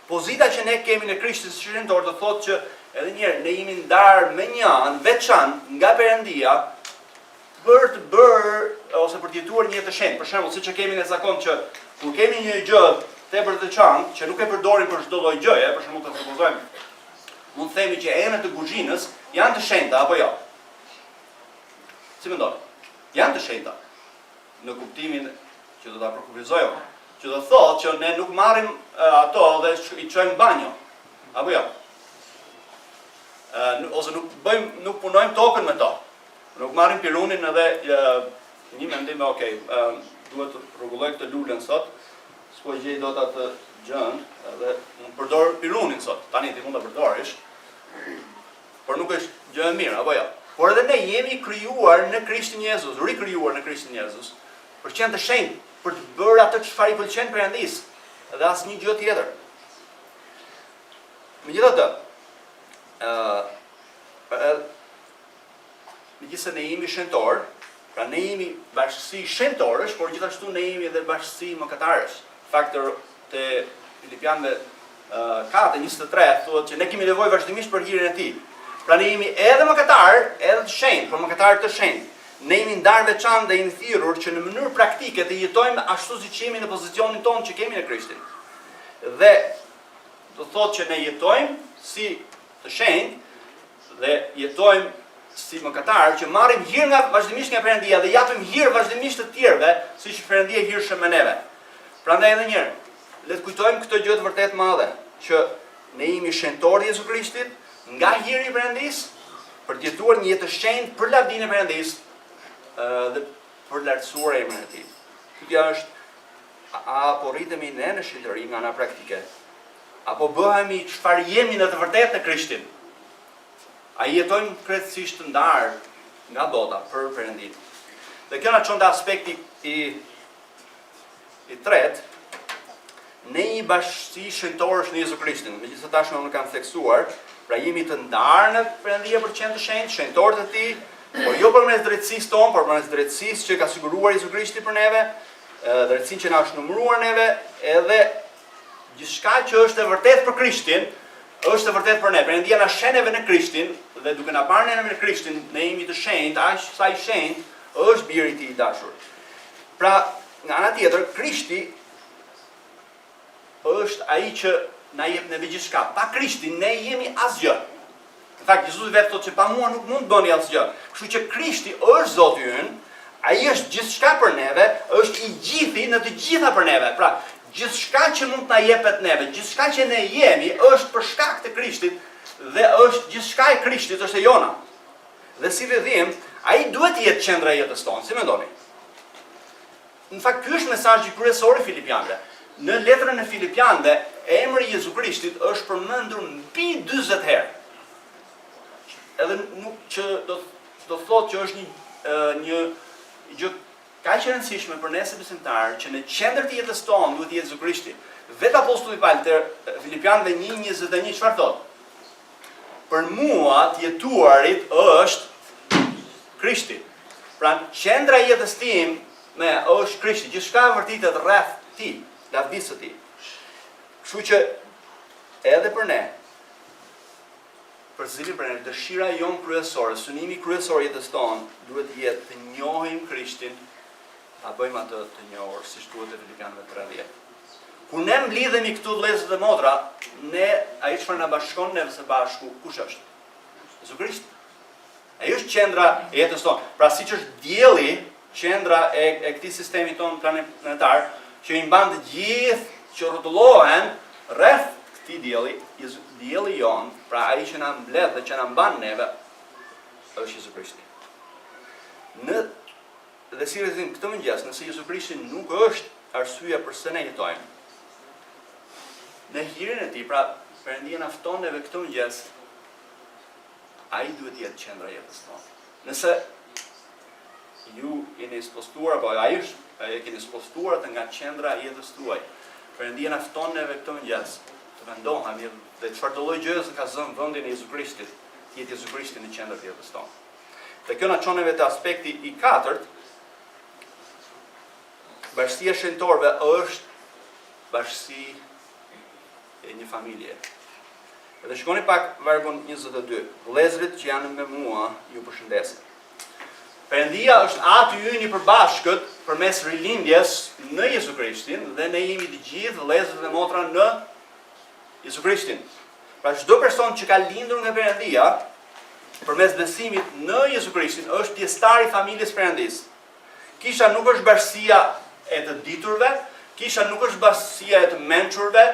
Pozita që ne kemi në Krishtin si shenjtor do thot që edhe njerë ne jemi ndarë me një anë veçantë nga Perëndia për të bërë ose për të jetuar një jetë të shenjtë. Për shembull, siç e kemi në zakon që kur kemi një gjë tepër të veçantë që nuk e përdorim për çdo lloj gjëje, për shembull të supozojmë, mund të themi që enët e kuzhinës janë të shenjta apo jo? Si mendoni? Janë të shenjta. Në kuptimin që do ta përkufizojmë, që do thotë që ne nuk marrim ato dhe i çojmë banjo. Apo jo? Ose nuk punojmë tokën me to. Nuk marrim pirunin edhe një mendim, okay, duhet të rregulloj këtë lulën sot. S'po gjej dot atë gjën, edhe mund përdor pirunin sot. Tani ti mund ta përdorish. Por nuk është gjë e mirë, apo jo? Por edhe ne jemi krijuar në Krishtin Jezus, rikrijuar në Krishtin Jezus, për të qenë të shenjtë, për të bërë atë çfarë i pëlqen Perëndisë, dhe asnjë gjë tjetër. Megjithatë, megjithëse ne jemi shenjtorë, pra ne jemi bashkësi shenjtorësh, por gjithashtu ne jemi edhe bashkësi mëkatarësh. Fakti te Filipianëve 4:23 thuhet që ne kemi nevojë vazhdimisht për hirin e tij. Pra ne jemi edhe mëkatarë, edhe të shenjtë, por mëkatarë të shenjtë. Ne jemi ndarë veçantë dhe jemi thirrur që në mënyrë praktike të jetojmë ashtu siç jemi në pozicionin tonë që kemi në Krishtin. Dhe do thotë që ne jetojmë si të shenjtë dhe jetojmë si mëkatarë që marrim hir vazhdimisht nga Perëndia dhe japim hir vazhdimisht të tjerëve, siç Perëndia hirshëm me neve. Prandaj edhe një herë, le të kujtojmë këtë gjë të vërtet madhe, që ne jemi shenjtorë Jezu Krishtit nga hiri i Perëndisë për të jetuar një jetë të shenjtë për lavdinë e Perëndisë dhe për lartësuar emrin e tij. Kjo është apo rritemi ne në shenjtëri nga ana praktike, apo bëhemi çfarë jemi në të vërtetë në Krishtin. A jetojmë krejtësisht të ndarë nga bota për Perëndinë. Dhe kjo na çon te aspekti i tretë, ne jemi bashkësi shenjtorësh në Jezu Krishtin. Megjithëse tashmë nuk kam theksuar, pra jemi të ndarë në Perëndia për të qenë të shenjtë, shenjtorët e tij, por jo përmes drejtësisë tonë, por përmes drejtësisë që ka siguruar Jezu Krishti për neve, drejtësinë që na është numëruar neve, edhe gjithçka që është e vërtetë për Krishtin, është e vërtetë për ne. Perëndia na shen neve në Krishtin dhe duke na parë neve në Krishtin, ne jemi të shenjtë, aq sa i shenjtë është biri i tij i dashur. Pra, nga ana tjetër, Krishti është ai që na jep neve gjithçka. Pa Krishtin ne jemi asgjë. Në fakt, Jezusi vetë thotë që pa mua nuk mund të bëni asgjë. Kështu që Krishti është Zoti ynë, ai është gjithçka për neve, është i gjithi në të gjitha për neve. Pra, gjithçka që mund ta jepet neve, gjithçka që ne jemi është për shkak të Krishtit dhe është gjithçka e Krishtit është e jona. Dhe si vedhim, ai duhet të jetë qendra e jetës tonë, si mendoni? Në fakt, ky është mesazhi kryesor i Filipianëve. Në letrën e Filipianëve, emri i Jezu Krishtit është përmendur mbi 40 herë. Edhe nuk që do thotë që është një gjë kaq e rëndësishme për ne si besimtarë që në qendër të jetës tonë duhet të jetë Jezu Krishti. Vetë apostulli Paul te Filipianëve 1:21 çfarë thotë? Për mua të jetuarit është Krishti. Pra qendra e jetës time është Krishti, gjithçka vërtetet rreth tij, lavdisë së tij. Kështu që edhe për ne, për cilin për ne dëshira jon kryesore, synimi kryesor i jetës tonë duhet të jetë të njohim Krishtin, ta bëjmë atë të njohur, siç thuhet te Filipianëve 3:10. Kur ne mblidhemi këtu vëllezër dhe motra, ne ai çfarë na bashkon ne së bashku, kush është? Jezu Krisht. Ai është qendra e jetës tonë. Pra siç është dielli, qendra e këtij sistemi tonë planetar, që i mban të gjithë që rrotullohen rreth këtij dielli, dielli jon, pra ai që na mbledh dhe që na mban neve, është Jezu Krishti. Dhe si rrezim këtë mëngjes, nëse Jezu Krishti nuk është arsyeja pse ne jetojmë, në hirin e tij, pra Perëndia na fton neve këtë mëngjes, ai duhet të jetë qendra e jetës tonë. Nëse ju jeni spostuar, apo ai keni spostuar nga qendra e jetës tuaj, Perëndia na fton neve këtë mëngjes të vendohemi dhe çfarëdo lloj gjëje që ka zënë vendin e Jezu Krishtit, të jetë Jezu Krishti në qendër të jetës tonë. Dhe kjo na çon neve te aspekti i katërt. Bashkësia e shenjtorëve është bashkësi e një familje. Edhe shikoni pak vargun 22. Vëllezërit që janë me mua, ju përshëndesin. Perëndia është Ati ynë i përbashkët përmes rilindjes në Jezu Krishtin dhe ne jemi të gjithë vëllezërit dhe motra në Jezu Krishtin. Pra çdo person që ka lindur nga Perëndia përmes besimit në Jezu Krishtin është pjesëtar i familjes Perëndisë. Kisha nuk është bashkësia e të diturve, kisha nuk është bashkësia e të mençurve,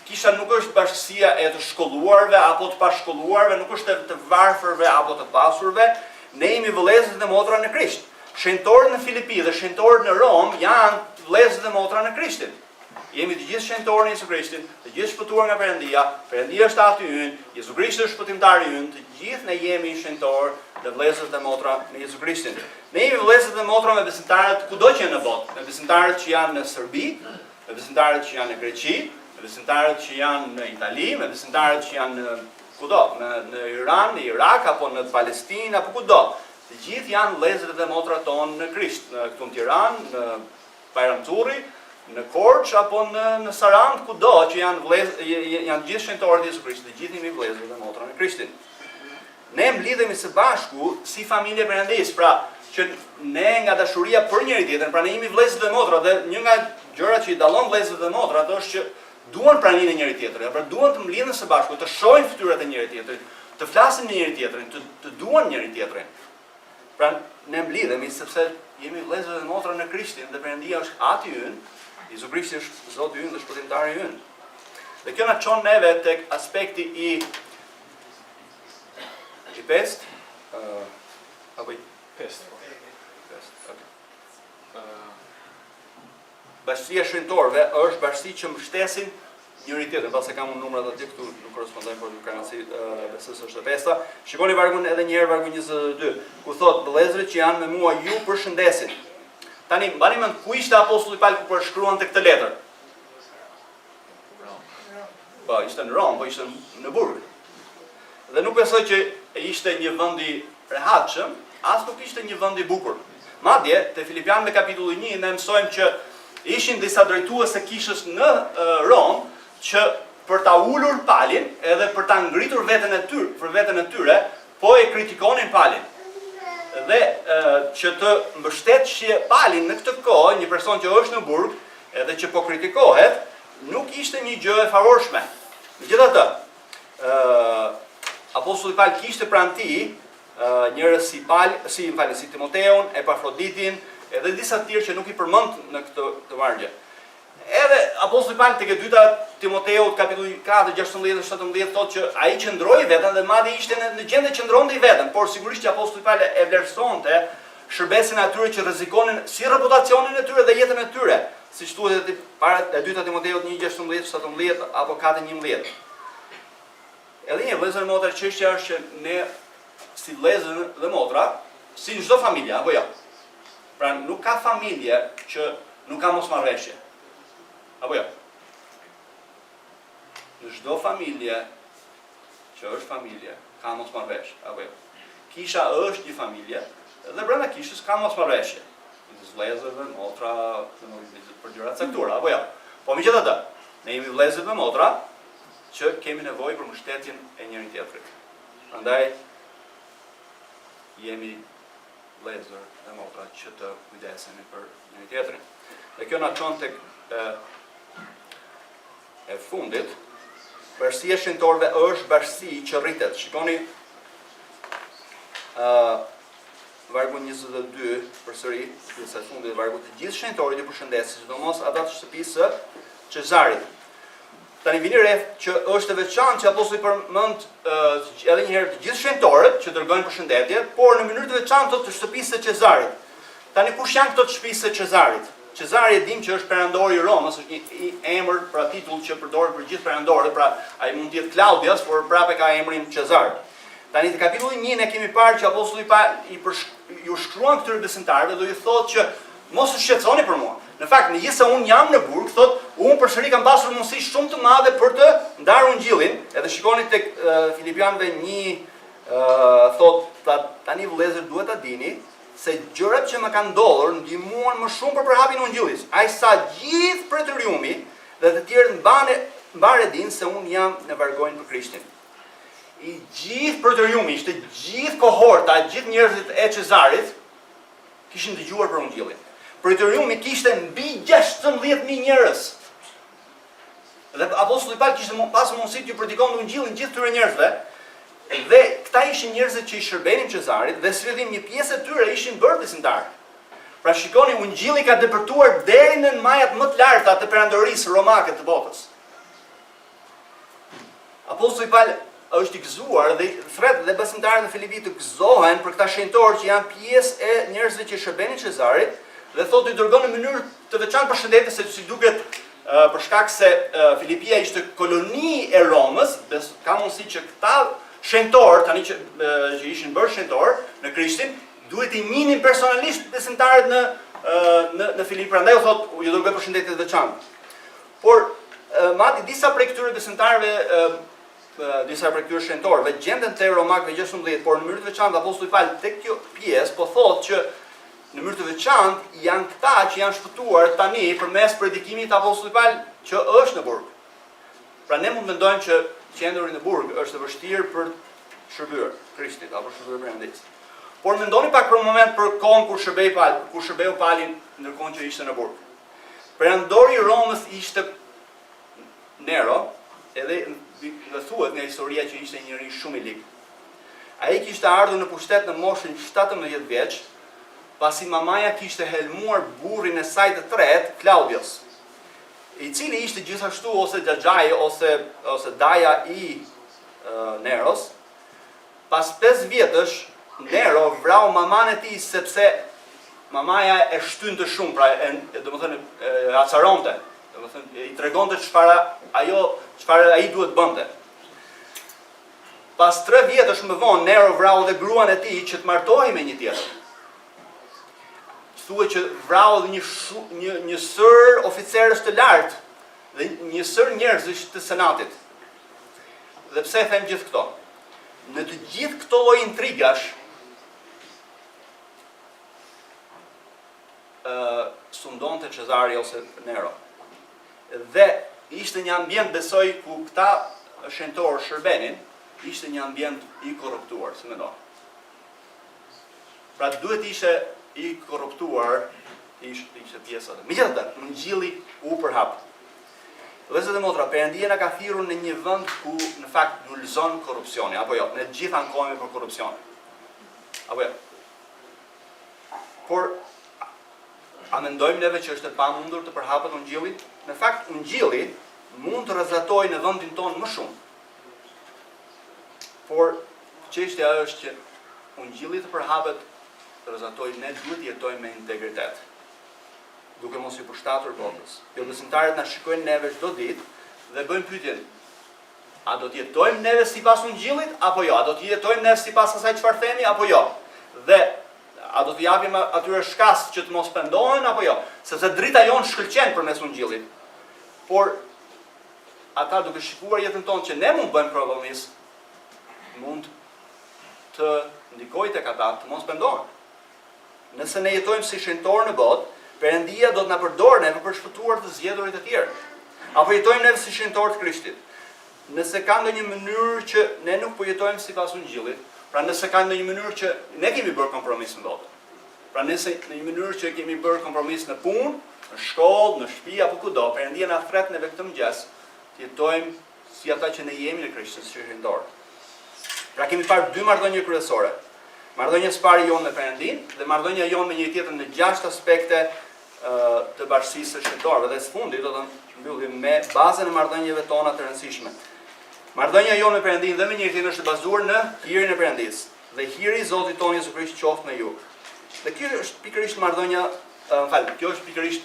kisha nuk është bashkësia e të shkolluarve apo të pashkolluarve, nuk është e të varfërve apo të pasurve. Ne jemi vëllezër dhe motra në Krisht. Shenjtorët në Filipi dhe shenjtorët në Rom janë vëllezër dhe motra në Krishtin. Jemi të gjithë shenjtorë në Jezu Krishtin, të gjithë shpëtuar nga Perëndia. Perëndia është Ati ynë, Jezu Krishti është shpëtimtari ynë, të gjithë ne jemi shenjtorë dhe vëllezër dhe motra në Jezu Krishtin. Ne jemi vëllezër dhe motra me besimtarët kudo që janë në botë, me besimtarët që janë në Serbi, me besimtarët që janë në Greqi, me besimtarët që janë në Itali, me besimtarët që janë në kudo, në Iran, në Irak, apo në Palestinë, apo kudo. Të gjithë janë vëllezërit dhe motrat tonë në Krisht, këtu në Tiranë, në Bajramtulli, në Korçë, apo në Sarand, kudo që janë gjithë shenjtorët e Jezu Krishtit, të gjithë jemi vëllezërit dhe motra në Krishtin. Ne mblidhemi së bashku si familje Perëndisë, pra që ne nga dashuria për njëri tjetrin, pra ne jemi vëllezër dhe motra, dhe një nga gjërat që i dallon vëllezërit dhe motrat është që duan praninë e njëri tjetrit, pra duan të mblidhen së bashku, të shohin fytyrat e njëri tjetrit, të flasin me njëri tjetrin, të duan njëri tjetrin. Pra ne mblidhemi sepse jemi vëllezër dhe motra në Krishtin dhe Perëndia është Ati ynë, Jezu Krishti është Zoti ynë dhe shpëtimtari ynë. Dhe kjo na çon neve tek aspekti i pestë, apo i pestë. Bashkësia e shenjtorëve është bashkësi që mbështesin njëri tjetrin, pasi kam unë numrat aty këtu nuk korrespondojnë, por nuk kanë si besoj se është e pesta. Shikoni vargun edhe një herë vargun 22, ku thotë vëllezërit që janë me mua ju përshëndesin. Tani mbani mend ku ishte apostulli Paul kur shkruan tek të letër? Po, ishte në Rom, po ishte në burg. Dhe nuk besoj që ishte një vend i rehatshëm, as nuk ishte një vend i bukur. Madje te Filipianëve kapitulli 1 ne mësojmë që ishin disa drejtues të kishës në Rom që për ta ulur Palin edhe për ta ngritur veten e tyre, po e kritikonin Palin. Dhe që të mbështetshë Palin në këtë kohë, një person që është në burg edhe që po kritikohet, nuk ishte një gjë e favorshme. Megjithatë, apostulli Paul kishte pranë tij njerëz si Timoteun, Epafroditin, edhe disa të tjerë që nuk i përmend në këtë vargje. Edhe apostulli Paul tek e dyta Timoteut kapitulli 4, 16 dhe 17 thotë që ai qëndroi veten dhe madje ishte në gjendje që qëndronte i veten, por sigurisht që apostulli Paul e vlerësonte shërbesin e atyre që rrezikonin si reputacionin e tyre dhe jetën e tyre, siç thuhet para e dyta Timoteut 1:16, 17 apo 4:11. Edhe një vëllezër dhe motra, çështja është që ne si vëllezër dhe motra, si në çdo familje, apo jo. Pra nuk ka familje që nuk ka mosmarrveshje. Apo jo? Në çdo familje që është familje, ka mosmarrveshje, apo jo? Kisha është një familje dhe brenda kishës ka mosmarrveshje. Midis vëllezërve, motra, për gjëra të caktuara, apo jo? Po megjithatë, ne jemi vëllezër dhe motra që kemi nevojë për mbështetjen e njëri tjetrit. Prandaj jemi vëllezër dhe motra që të kujdesemi për njëri tjetrin. Dhe kjo na çon tek e fundit, bashkësia e shenjtorëve është bashkësi që rritet. Shikoni vargu 22 përsëri, pjesa e fundit e vargut, të gjithë shenjtorët ju përshëndesin, sidomos ata të shtëpisë së Cezarit. Tani vini re që është e veçantë që apostulli përmend edhe një herë të gjithë shenjtorët që dërgojnë përshëndetje, por në mënyrë të veçantë të shtëpisë së Cezarit. Tani kush janë këto të shtëpisë së Cezarit? Cezari e dim që është perandori i Romës, është një emër pra titull që përdoret për gjithë perandorët, pra ai mund të jetë Claudius, por prapë ka emrin Cezar. Tani te kapitulli 1 ne kemi parë që apostulli ju shkruan këtyre besimtarëve dhe ju thotë që mos u shqetësoni për mua. Në fakt, në gjithë se unë jam në burg, thotë, unë përsëri kam pasur mundësi shumë të madhe për të ndarë ungjillin, edhe shikoni tek Filipianëve 1 thot tani vëllezër duhet ta dini se gjërat që më kanë ndodhur ndihmuan më shumë për përhapjen e Ungjillit. Ai sa gjithë preteriumi dhe të tjerë mbare dinë se unë jam në vargojnë për Krishtin. I gjithë preteriumi, ishte gjithë kohorta, gjithë njerëzit e Cezarit kishin dëgjuar për Ungjillin. Preteriumi kishte mbi 16.000 njerëz. Dhe apostulli Paul kishte pas mundësi të predikonte Ungjillin gjithë këtyre njerëzve. Dhe këta ishin njerëzit që i shërbenin Cezarit dhe së fillim një pjesë e tyre ishin bërë besimtarë. Pra shikoni, Ungjilli ka depërtuar deri në majat më të larta të perandorisë romake të botës. Apostulli Paul është i gëzuar dhe thret dhe besimtarët në Filipi të gëzohen për këta shenjtorë që janë pjesë e njerëzve që i shërbenin Cezarit dhe thotë i dërgon në mënyrë të veçantë përshëndetje se si duket për shkak se Filipia ishte koloni e Romës, ka mundësi që këta shenjtorë, tani që ishin bërë shenjtorë në Krishtin, duhet i njihnin personalisht besimtarët në Filip, prandaj u thotë ju dërgoj përshëndetje të veçantë. Por madje disa prej këtyre besimtarëve, disa prej këtyre shenjtorëve gjenden te Romakëve 16, por në mënyrë të veçantë apostulli Paul tek kjo pjesë po thotë që në mënyrë të veçantë janë këta që janë shpëtuar tani përmes predikimit të apostullit Paul që është në burg. Pra ne mund mendojmë që qendri në burg është e vështirë për shërbyer Krishtit apo shërbyer Perëndisë. Por mendoni pak për un moment për kohën kur shërbeu Pauli ndërkohë që ishte në burg. Perandori i Romës ishte Nero, edhe në thuhet nga historia që ishte një njerëz shumë i lig. Ai kishte ardhur në pushtet në moshën 17 vjeç, pasi mamaja kishte helmuar burrin e saj të tretë, Klaudios, i cili ishte gjithashtu ose xhaxhai ose daja i Neros. Pas 5 vjetësh Nero vrau maman e tij sepse mamaja e shtynte shumë, pra domethënë acaronte, domethënë i tregonte çfarë ai duhet bënte. Pas 3 vjetësh më vonë Nero vrau dhe gruan e tij që të martohej me një tjetër. Thuhet që vrau dhe një sër oficerësh të lartë dhe një sër njerëzish të senatit. Dhe pse them gjithë këto? Në të gjithë këto lloj intrigash sundonte Cezari ose Nero. Dhe ishte një ambient, besoj, ku këta shenjtorë shërbenin, ishte një ambient i korruptuar, si mendon. Pra duhet ishte i korruptuar, ishte pjesa. Megjithatë, Ungjilli u përhap. Vëllezërit e motra, Perëndia na ka thirrur në një vend ku në fakt ulëzon korrupsioni, apo jo? Ne gjithë ankohemi për korrupsion. Apo jo? Por a mendojmë neve që është e pamundur të përhapet Ungjilli? Në fakt Ungjilli mund të rrezatojë në vendin tonë më shumë. Por çështja është që Ungjilli të përhapet rrezatojë, ne duhet të jetojmë me integritet, duke mos i përshtatur botës. Jo besimtarët na shikojnë neve çdo ditë dhe bëjnë pyetjen: a do të jetojmë neve sipas Ungjillit apo jo? A do të jetojmë neve sipas asaj çfarë themi apo jo? Dhe a do të japim atyre shkas që të mos pendohen apo jo? Sepse drita jonë shkëlqen përmes Ungjillit. Por ata duke shikuar jetën tonë që ne mund bëjmë kompromis, mund të ndikojë tek ata të mos pendohen. Nëse ne jetojmë si shenjtorë në botë, Perëndia do të na përdorë neve për shpëtuar të zgjedhurit e tjerë. Apo jetojmë neve si shenjtorë të Krishtit. Nëse ka ndonjë mënyrë që ne nuk po jetojmë sipas Ungjillit, pra nëse ka ndonjë mënyrë që ne kemi bërë kompromis në botë. Pra nëse në një mënyrë që kemi bërë kompromis në punë, në shkollë, në shtëpi apo kudo, Perëndia na thret neve këtë mëngjes të jetojmë si ata që ne jemi në Krisht, si shenjtorë. Pra kemi parë dy marrëdhënie kryesore. Marrëdhënia e parë jonë me Perëndin dhe marrëdhënia jonë me njëri tjetrin në 6 aspekte të bashkësisë së shenjtorëve. Dhe së fundi do të mbyllim me bazën e marrëdhënieve tona të rëndësishme. Marrëdhënia jonë me Perëndin dhe me njëri tjetrin është e bazuar në hirin e Perëndisë. Dhe hiri i Zotit tonë Jezu Krisht qoftë me ju. Dhe kjo është pikërisht marrëdhënia, kjo është pikërisht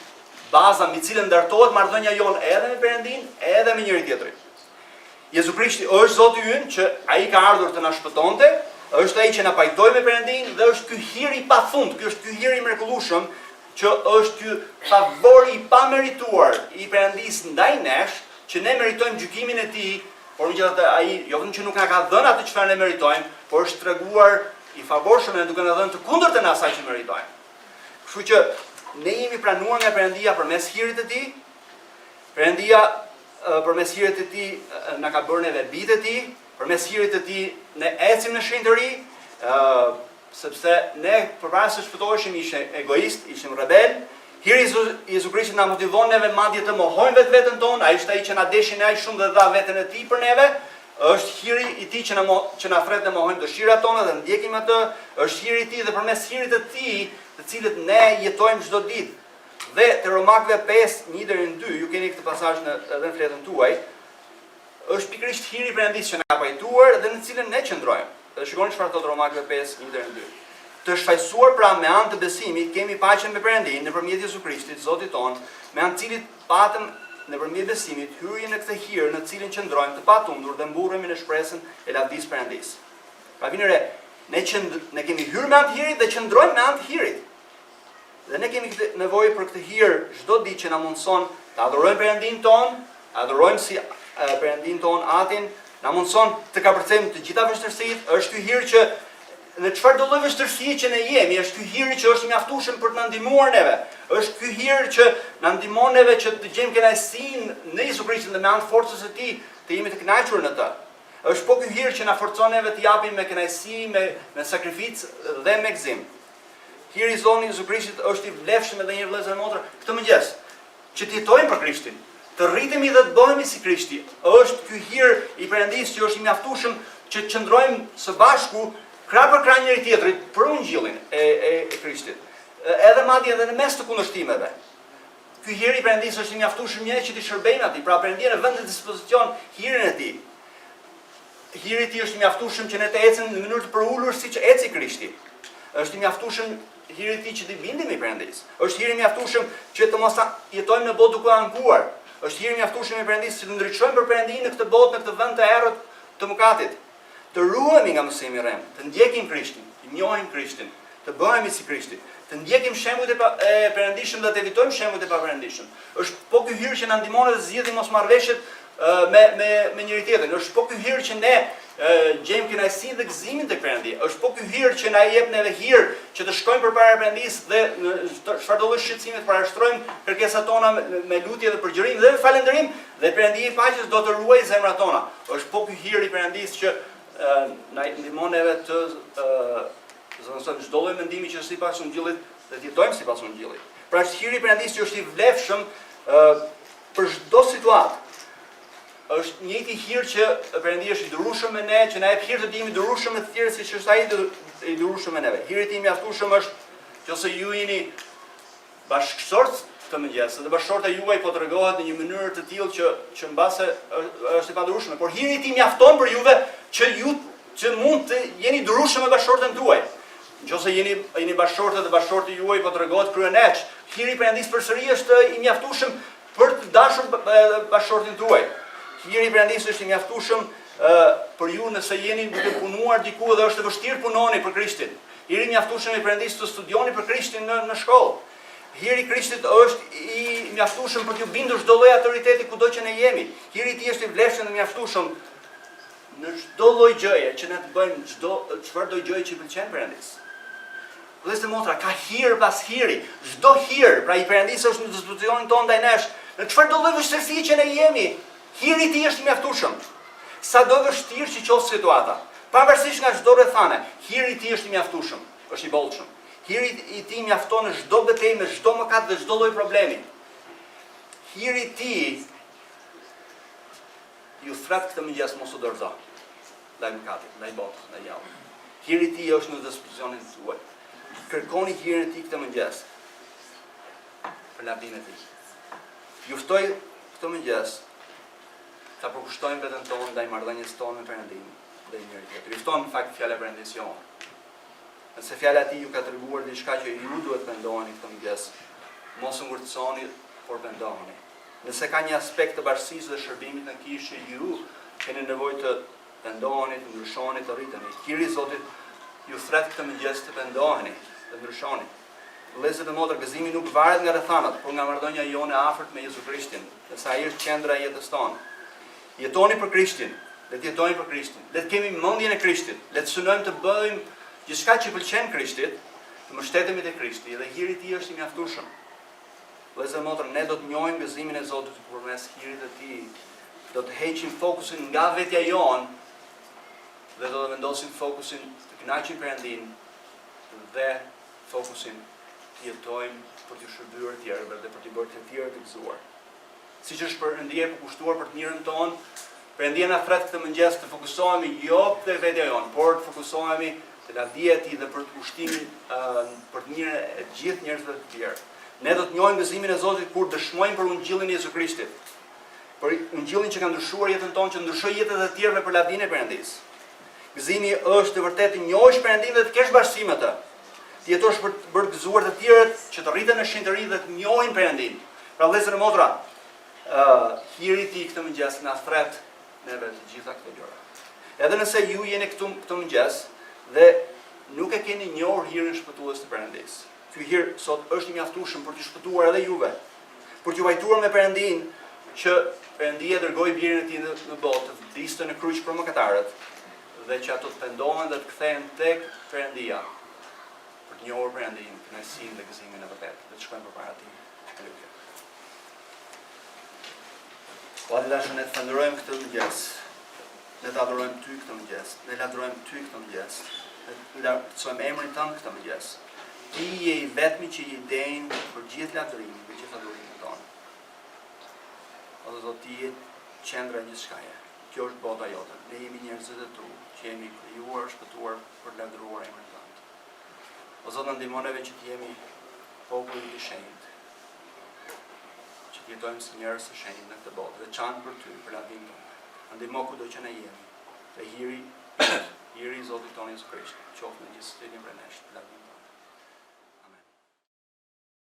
baza mbi cilën ndartohet marrëdhënia jonë edhe me Perëndin, edhe me njëri tjetrin. Jezu Krishti është Zoti ynë që ai ka ardhur të na shpëtonte, është ai që na pajtoi me Perëndin dhe është ky hiri i pafund, ky është ky hiri i mrekullueshëm që është ky favori i pamerituar i Perëndisë ndaj nesh, që ne meritojmë gjykimin e tij por megjithatë ai jo vetëm që nuk na ka dhënë atë çfarë ne meritojmë, por është treguar i favorshëm dhe duke na dhënë të kundërtën asaj që meritojmë. Kështu që ne jemi pranuar nga Perëndia përmes hirit të tij. Perëndia përmes hirit të tij na ka bërë neve bijtë e tij, përmes hirit të tij ne ecim në shenjtëri, sepse ne përpara se shpëtoheshim ishim egoist, ishim rebel. Hiri Jezu Krishtin na motivon neve madje të mohojmë vetveten tonë, ai është ai që na deshin aq shumë dhe dha veten e tij për neve. Është hiri i tij që na thret të mohojmë dëshirat tona dhe ndjekim atë. Është hiri i tij dhe përmes hirit të tij, të cilët ne jetojmë çdo ditë. Dhe te Romakëve 5:1-2, ju keni këtë pasazh edhe në fletën tuaj, është pikërisht hiri i Perëndisë që na ka pajtuar dhe në cilën ne qëndrojmë. Dhe shikoni çfarë thot Romakëve 5:1-2. Të shfaqsuar pra me anë të besimit kemi paqen me Perëndin nëpërmjet Jezu Krishtit, Zotit tonë, me anë të cilit patëm nëpërmjet besimit hyrjen në këtë hir në cilin qëndrojmë të patundur dhe mburremi në shpresën e lavdisë Perëndisë. Pra vini re, ne kemi hyrë me anë të hirit dhe qëndrojmë me anë të hirit. Dhe ne kemi nevojë për këtë hir çdo ditë që na mundson të adhurojmë Perëndin tonë, adhurojmë si Perëndin tonë Atin, na mundson të kapërcejmë të gjitha vështirësitë. Është ky hir që në çfarë do lloj vështirësie që ne jemi, është ky hir që është i mjaftueshëm për të na ndihmuar neve. Është ky hir që na ndihmon neve që të gjejmë kënaqësinë në Jezu Krishtin dhe me anë të forcës së tij të jemi të kënaqur në të. Është po ky hir që na forcon neve të japim me kënaqësi, me sakrificë dhe me gëzim. Hiri i Zotit Jezu Krishtit është i vlefshëm edhe një vëllezër motra këtë mëngjes, që të jetojmë për Krishtin, të rritemi dhe të bëhemi si Krishti. Është ky hir i Perëndisë që është i mjaftueshëm që të qëndrojmë së bashku krah për krah njëri tjetrit për ungjillin e Krishtit. Edhe madje edhe në mes të kundërshtimeve. Ky hir i Perëndisë është i mjaftueshëm që të shërbejmë atij, pra Perëndia në vend të dispozicion hirin e tij. Hiri i tij është i mjaftueshëm që ne të ecim në mënyrë të përulur siç eci Krishti. Është i mjaftueshëm hiri i tij që të bindemi Perëndisë. Është hiri i mjaftueshëm që të mos jetojmë në botë duke ankuar. Është hiri i mjaftueshëm i Perëndisë që të ndriçojmë për Perëndinë në këtë botë, në këtë vend të errët të mëkatit. Të ruhemi nga mësimi i rrem, të ndjekim Krishtin, të njohim Krishtin, të bëhemi si Krishti, të ndjekim shembujt e Perëndishëm dhe të evitojmë shembujt e paperëndishëm. Është po ky hir që na ndihmon të zgjidhim mosmarrveshjet me njëri tjetrin. Është po ky hir që ne gjejmë kënaqësinë dhe gëzimin tek Perëndia. Është po ky hir që na jep neve hir që të shkojmë përpara Perëndisë dhe çfarë do lloj shqetësimi të parashtrojmë kërkesat tona me lutje dhe përgjërim dhe falënderim dhe Perëndia i paqes do të ruajë zemrat tona. Është po ky hir i Perëndisë që na ndihmon neve të zonë çdo lloj mendimi që është sipas ungjillit dhe të jetojmë sipas ungjillit. Pra është hiri i Perëndisë që është i vlefshëm për çdo situatë. Është njëjti hir që Perëndia është i durueshëm me ne, që na jep hir të dimi durueshëm me të tjerë siç është ai i durueshëm me neve. Hiri i tij mjaftueshëm është nëse ju jeni bashkëshortë të mëngjes, dhe bashkëshorta juaj po tregohet në një mënyrë të tillë që mbase është e padurueshme, por hiri i tij mjafton për juve që mund të jeni durueshëm me bashkëshortën tuaj. Nëse jeni bashkëshortë dhe bashkëshorti juaj po tregohet kryeneç, hiri i Perëndisë përsëri është i mjaftueshëm për të dashur bashkëshortin tuaj. Hiri i Perëndisë është i mjaftueshëm për ju nëse jeni duke punuar diku dhe është e vështirë punoni për Krishtin. Hiri i mjaftueshëm i Perëndisë të studioni për Krishtin në shkollë. Hiri i Krishtit është i mjaftueshëm për t'ju bindur çdo lloj autoriteti kudo që ne jemi. Hiri i tij është i vlefshëm dhe mjaftueshëm në çdo lloj gjëje që ne të bëjmë çfarëdo gjëje që pëlqen Perëndisë. Vëllezër motra, ka hir pas hiri. Çdo hir, pra i Perëndisë është në dispozicionin tonë ndaj nesh. Në çfarëdo lloj vështirësie që ne jemi, hiri i tij është i mjaftueshëm. Sado vështirë që qoftë situata, pavarësisht nga çdo rrethane, hiri i tij është i mjaftueshëm, është i bollshëm. Hiri i tij mjafton në çdo betejë, në çdo mëkat dhe çdo lloj problemi. Hiri i tij ju thret këtë mëngjes mos u dorëzo. Ndaj mëkatit, ndaj botës, ndaj javës. Hiri i tij është në dispozicionin tuaj. Kërkoni hirin e tij këtë mëngjes. Për lavdinë e tij. Ju ftoj këtë mëngjes ta përkushtojmë veten tonë ndaj marrëdhënies tonë me Perëndin dhe njëri tjetrin. Ju ftoj në fakt fjala e Perëndisë jonë. Nëse fjala e tij ju ka treguar diçka që ju duhet pendoheni këtë mëngjes, mos u ngurtësoni, por pendoheni. Nëse ka një aspekt të bashkësisë dhe shërbimit në kishë, ju keni nevojë të pendoheni, të ndryshoni, të rriteni. Hiri i Zotit ju thret këtë mëngjes të pendoheni, të ndryshoni. Vëllezërit e motra, gëzimi nuk varet nga rrethanat, por nga marrëdhënia jone afërt me Jezu Krishtin, sepse ai është qendra e jetës tonë. jetoni për Krishtin, le të jetojmë për Krishtin, le të kemi mendjen e Krishtit, le të synojmë të bëjmë gjithçka që pëlqen Krishtit, të mbështetemi te Krishti dhe hiri i tij është i mjaftueshëm. Vëllezër motra, ne do të njohim gëzimin e Zotit përmes hirit të tij. Do të heqim fokusin nga vetja jon dhe do të vendosim fokusin të kënaqim Perëndin dhe fokusin të jetojmë për të shërbyer të tjerëve dhe për të bërë të tjerë të gëzuar. Siç është Perëndia e përkushtuar për të mirën tonë, Perëndia na thret këtë mëngjes të fokusohemi jo te vetja jon, por të fokusohemi te lavdia e tij dhe për të ushtimin për të mirën e gjithë njerëzve të tjerë. Ne do të njohim gëzimin e Zotit kur dëshmojmë për ungjillin e Jezu Krishtit. Për ungjillin që ka ndryshuar jetën tonë, që ndryshoi jetën e të tjerëve për lavdinë e Perëndisë. Gëzimi është vërtet të njohësh Perëndin dhe të kesh bashkësi me të. Të jetosh për të bërë gëzuar të tjerët që të rriten në shenjtëri dhe të njohin Perëndin. Pra vëllezër e motra, hiri i tij këtë mëngjes na thret neve të gjitha këto gjëra. Edhe nëse ju jeni këtu këtë mëngjes dhe nuk e keni njohur hirin shpëtues të Perëndisë. Ky hir sot është i mjaftueshëm për të shpëtuar edhe juve, për t'ju vajtuar me Perëndin që Perëndia dërgoi birin e tij në botë të vdiste në kryq për mëkatarët dhe që ato të pendohen dhe të kthehen tek Perëndia për të njohur Perëndin, kënaqësinë dhe gëzimin e vërtetë dhe të shkojnë përpara tij. Halleluja. Po dashur ne të falënderojmë këtë mëngjes. Ne të adhurojmë ty këtë mëngjes. Ne lavdërojmë ty këtë mëngjes. Ne lavdërojmë emrin tënd këtë mëngjes. Ti je i vetmi që i den për gjithë lavdërimin, për gjithë adhurimin tonë. O Zot, ti je qendra e gjithçkaje. Kjo është bota jote. Ne jemi njerëzit e tu, që jemi krijuar, shpëtuar për të lavdëruar emrin tënd. O Zot, na ndihmon neve që të jemi populli i shenjtë. Që të jetojmë si njerëz të shenjtë në këtë botë, veçantë për ty, për lavdinë tonë. Na ndihmo kudo që ne jemi. Te hiri i Zotit tonë Jezu Krisht, qoftë në gjithë shtëpinë e nesh, lavdi.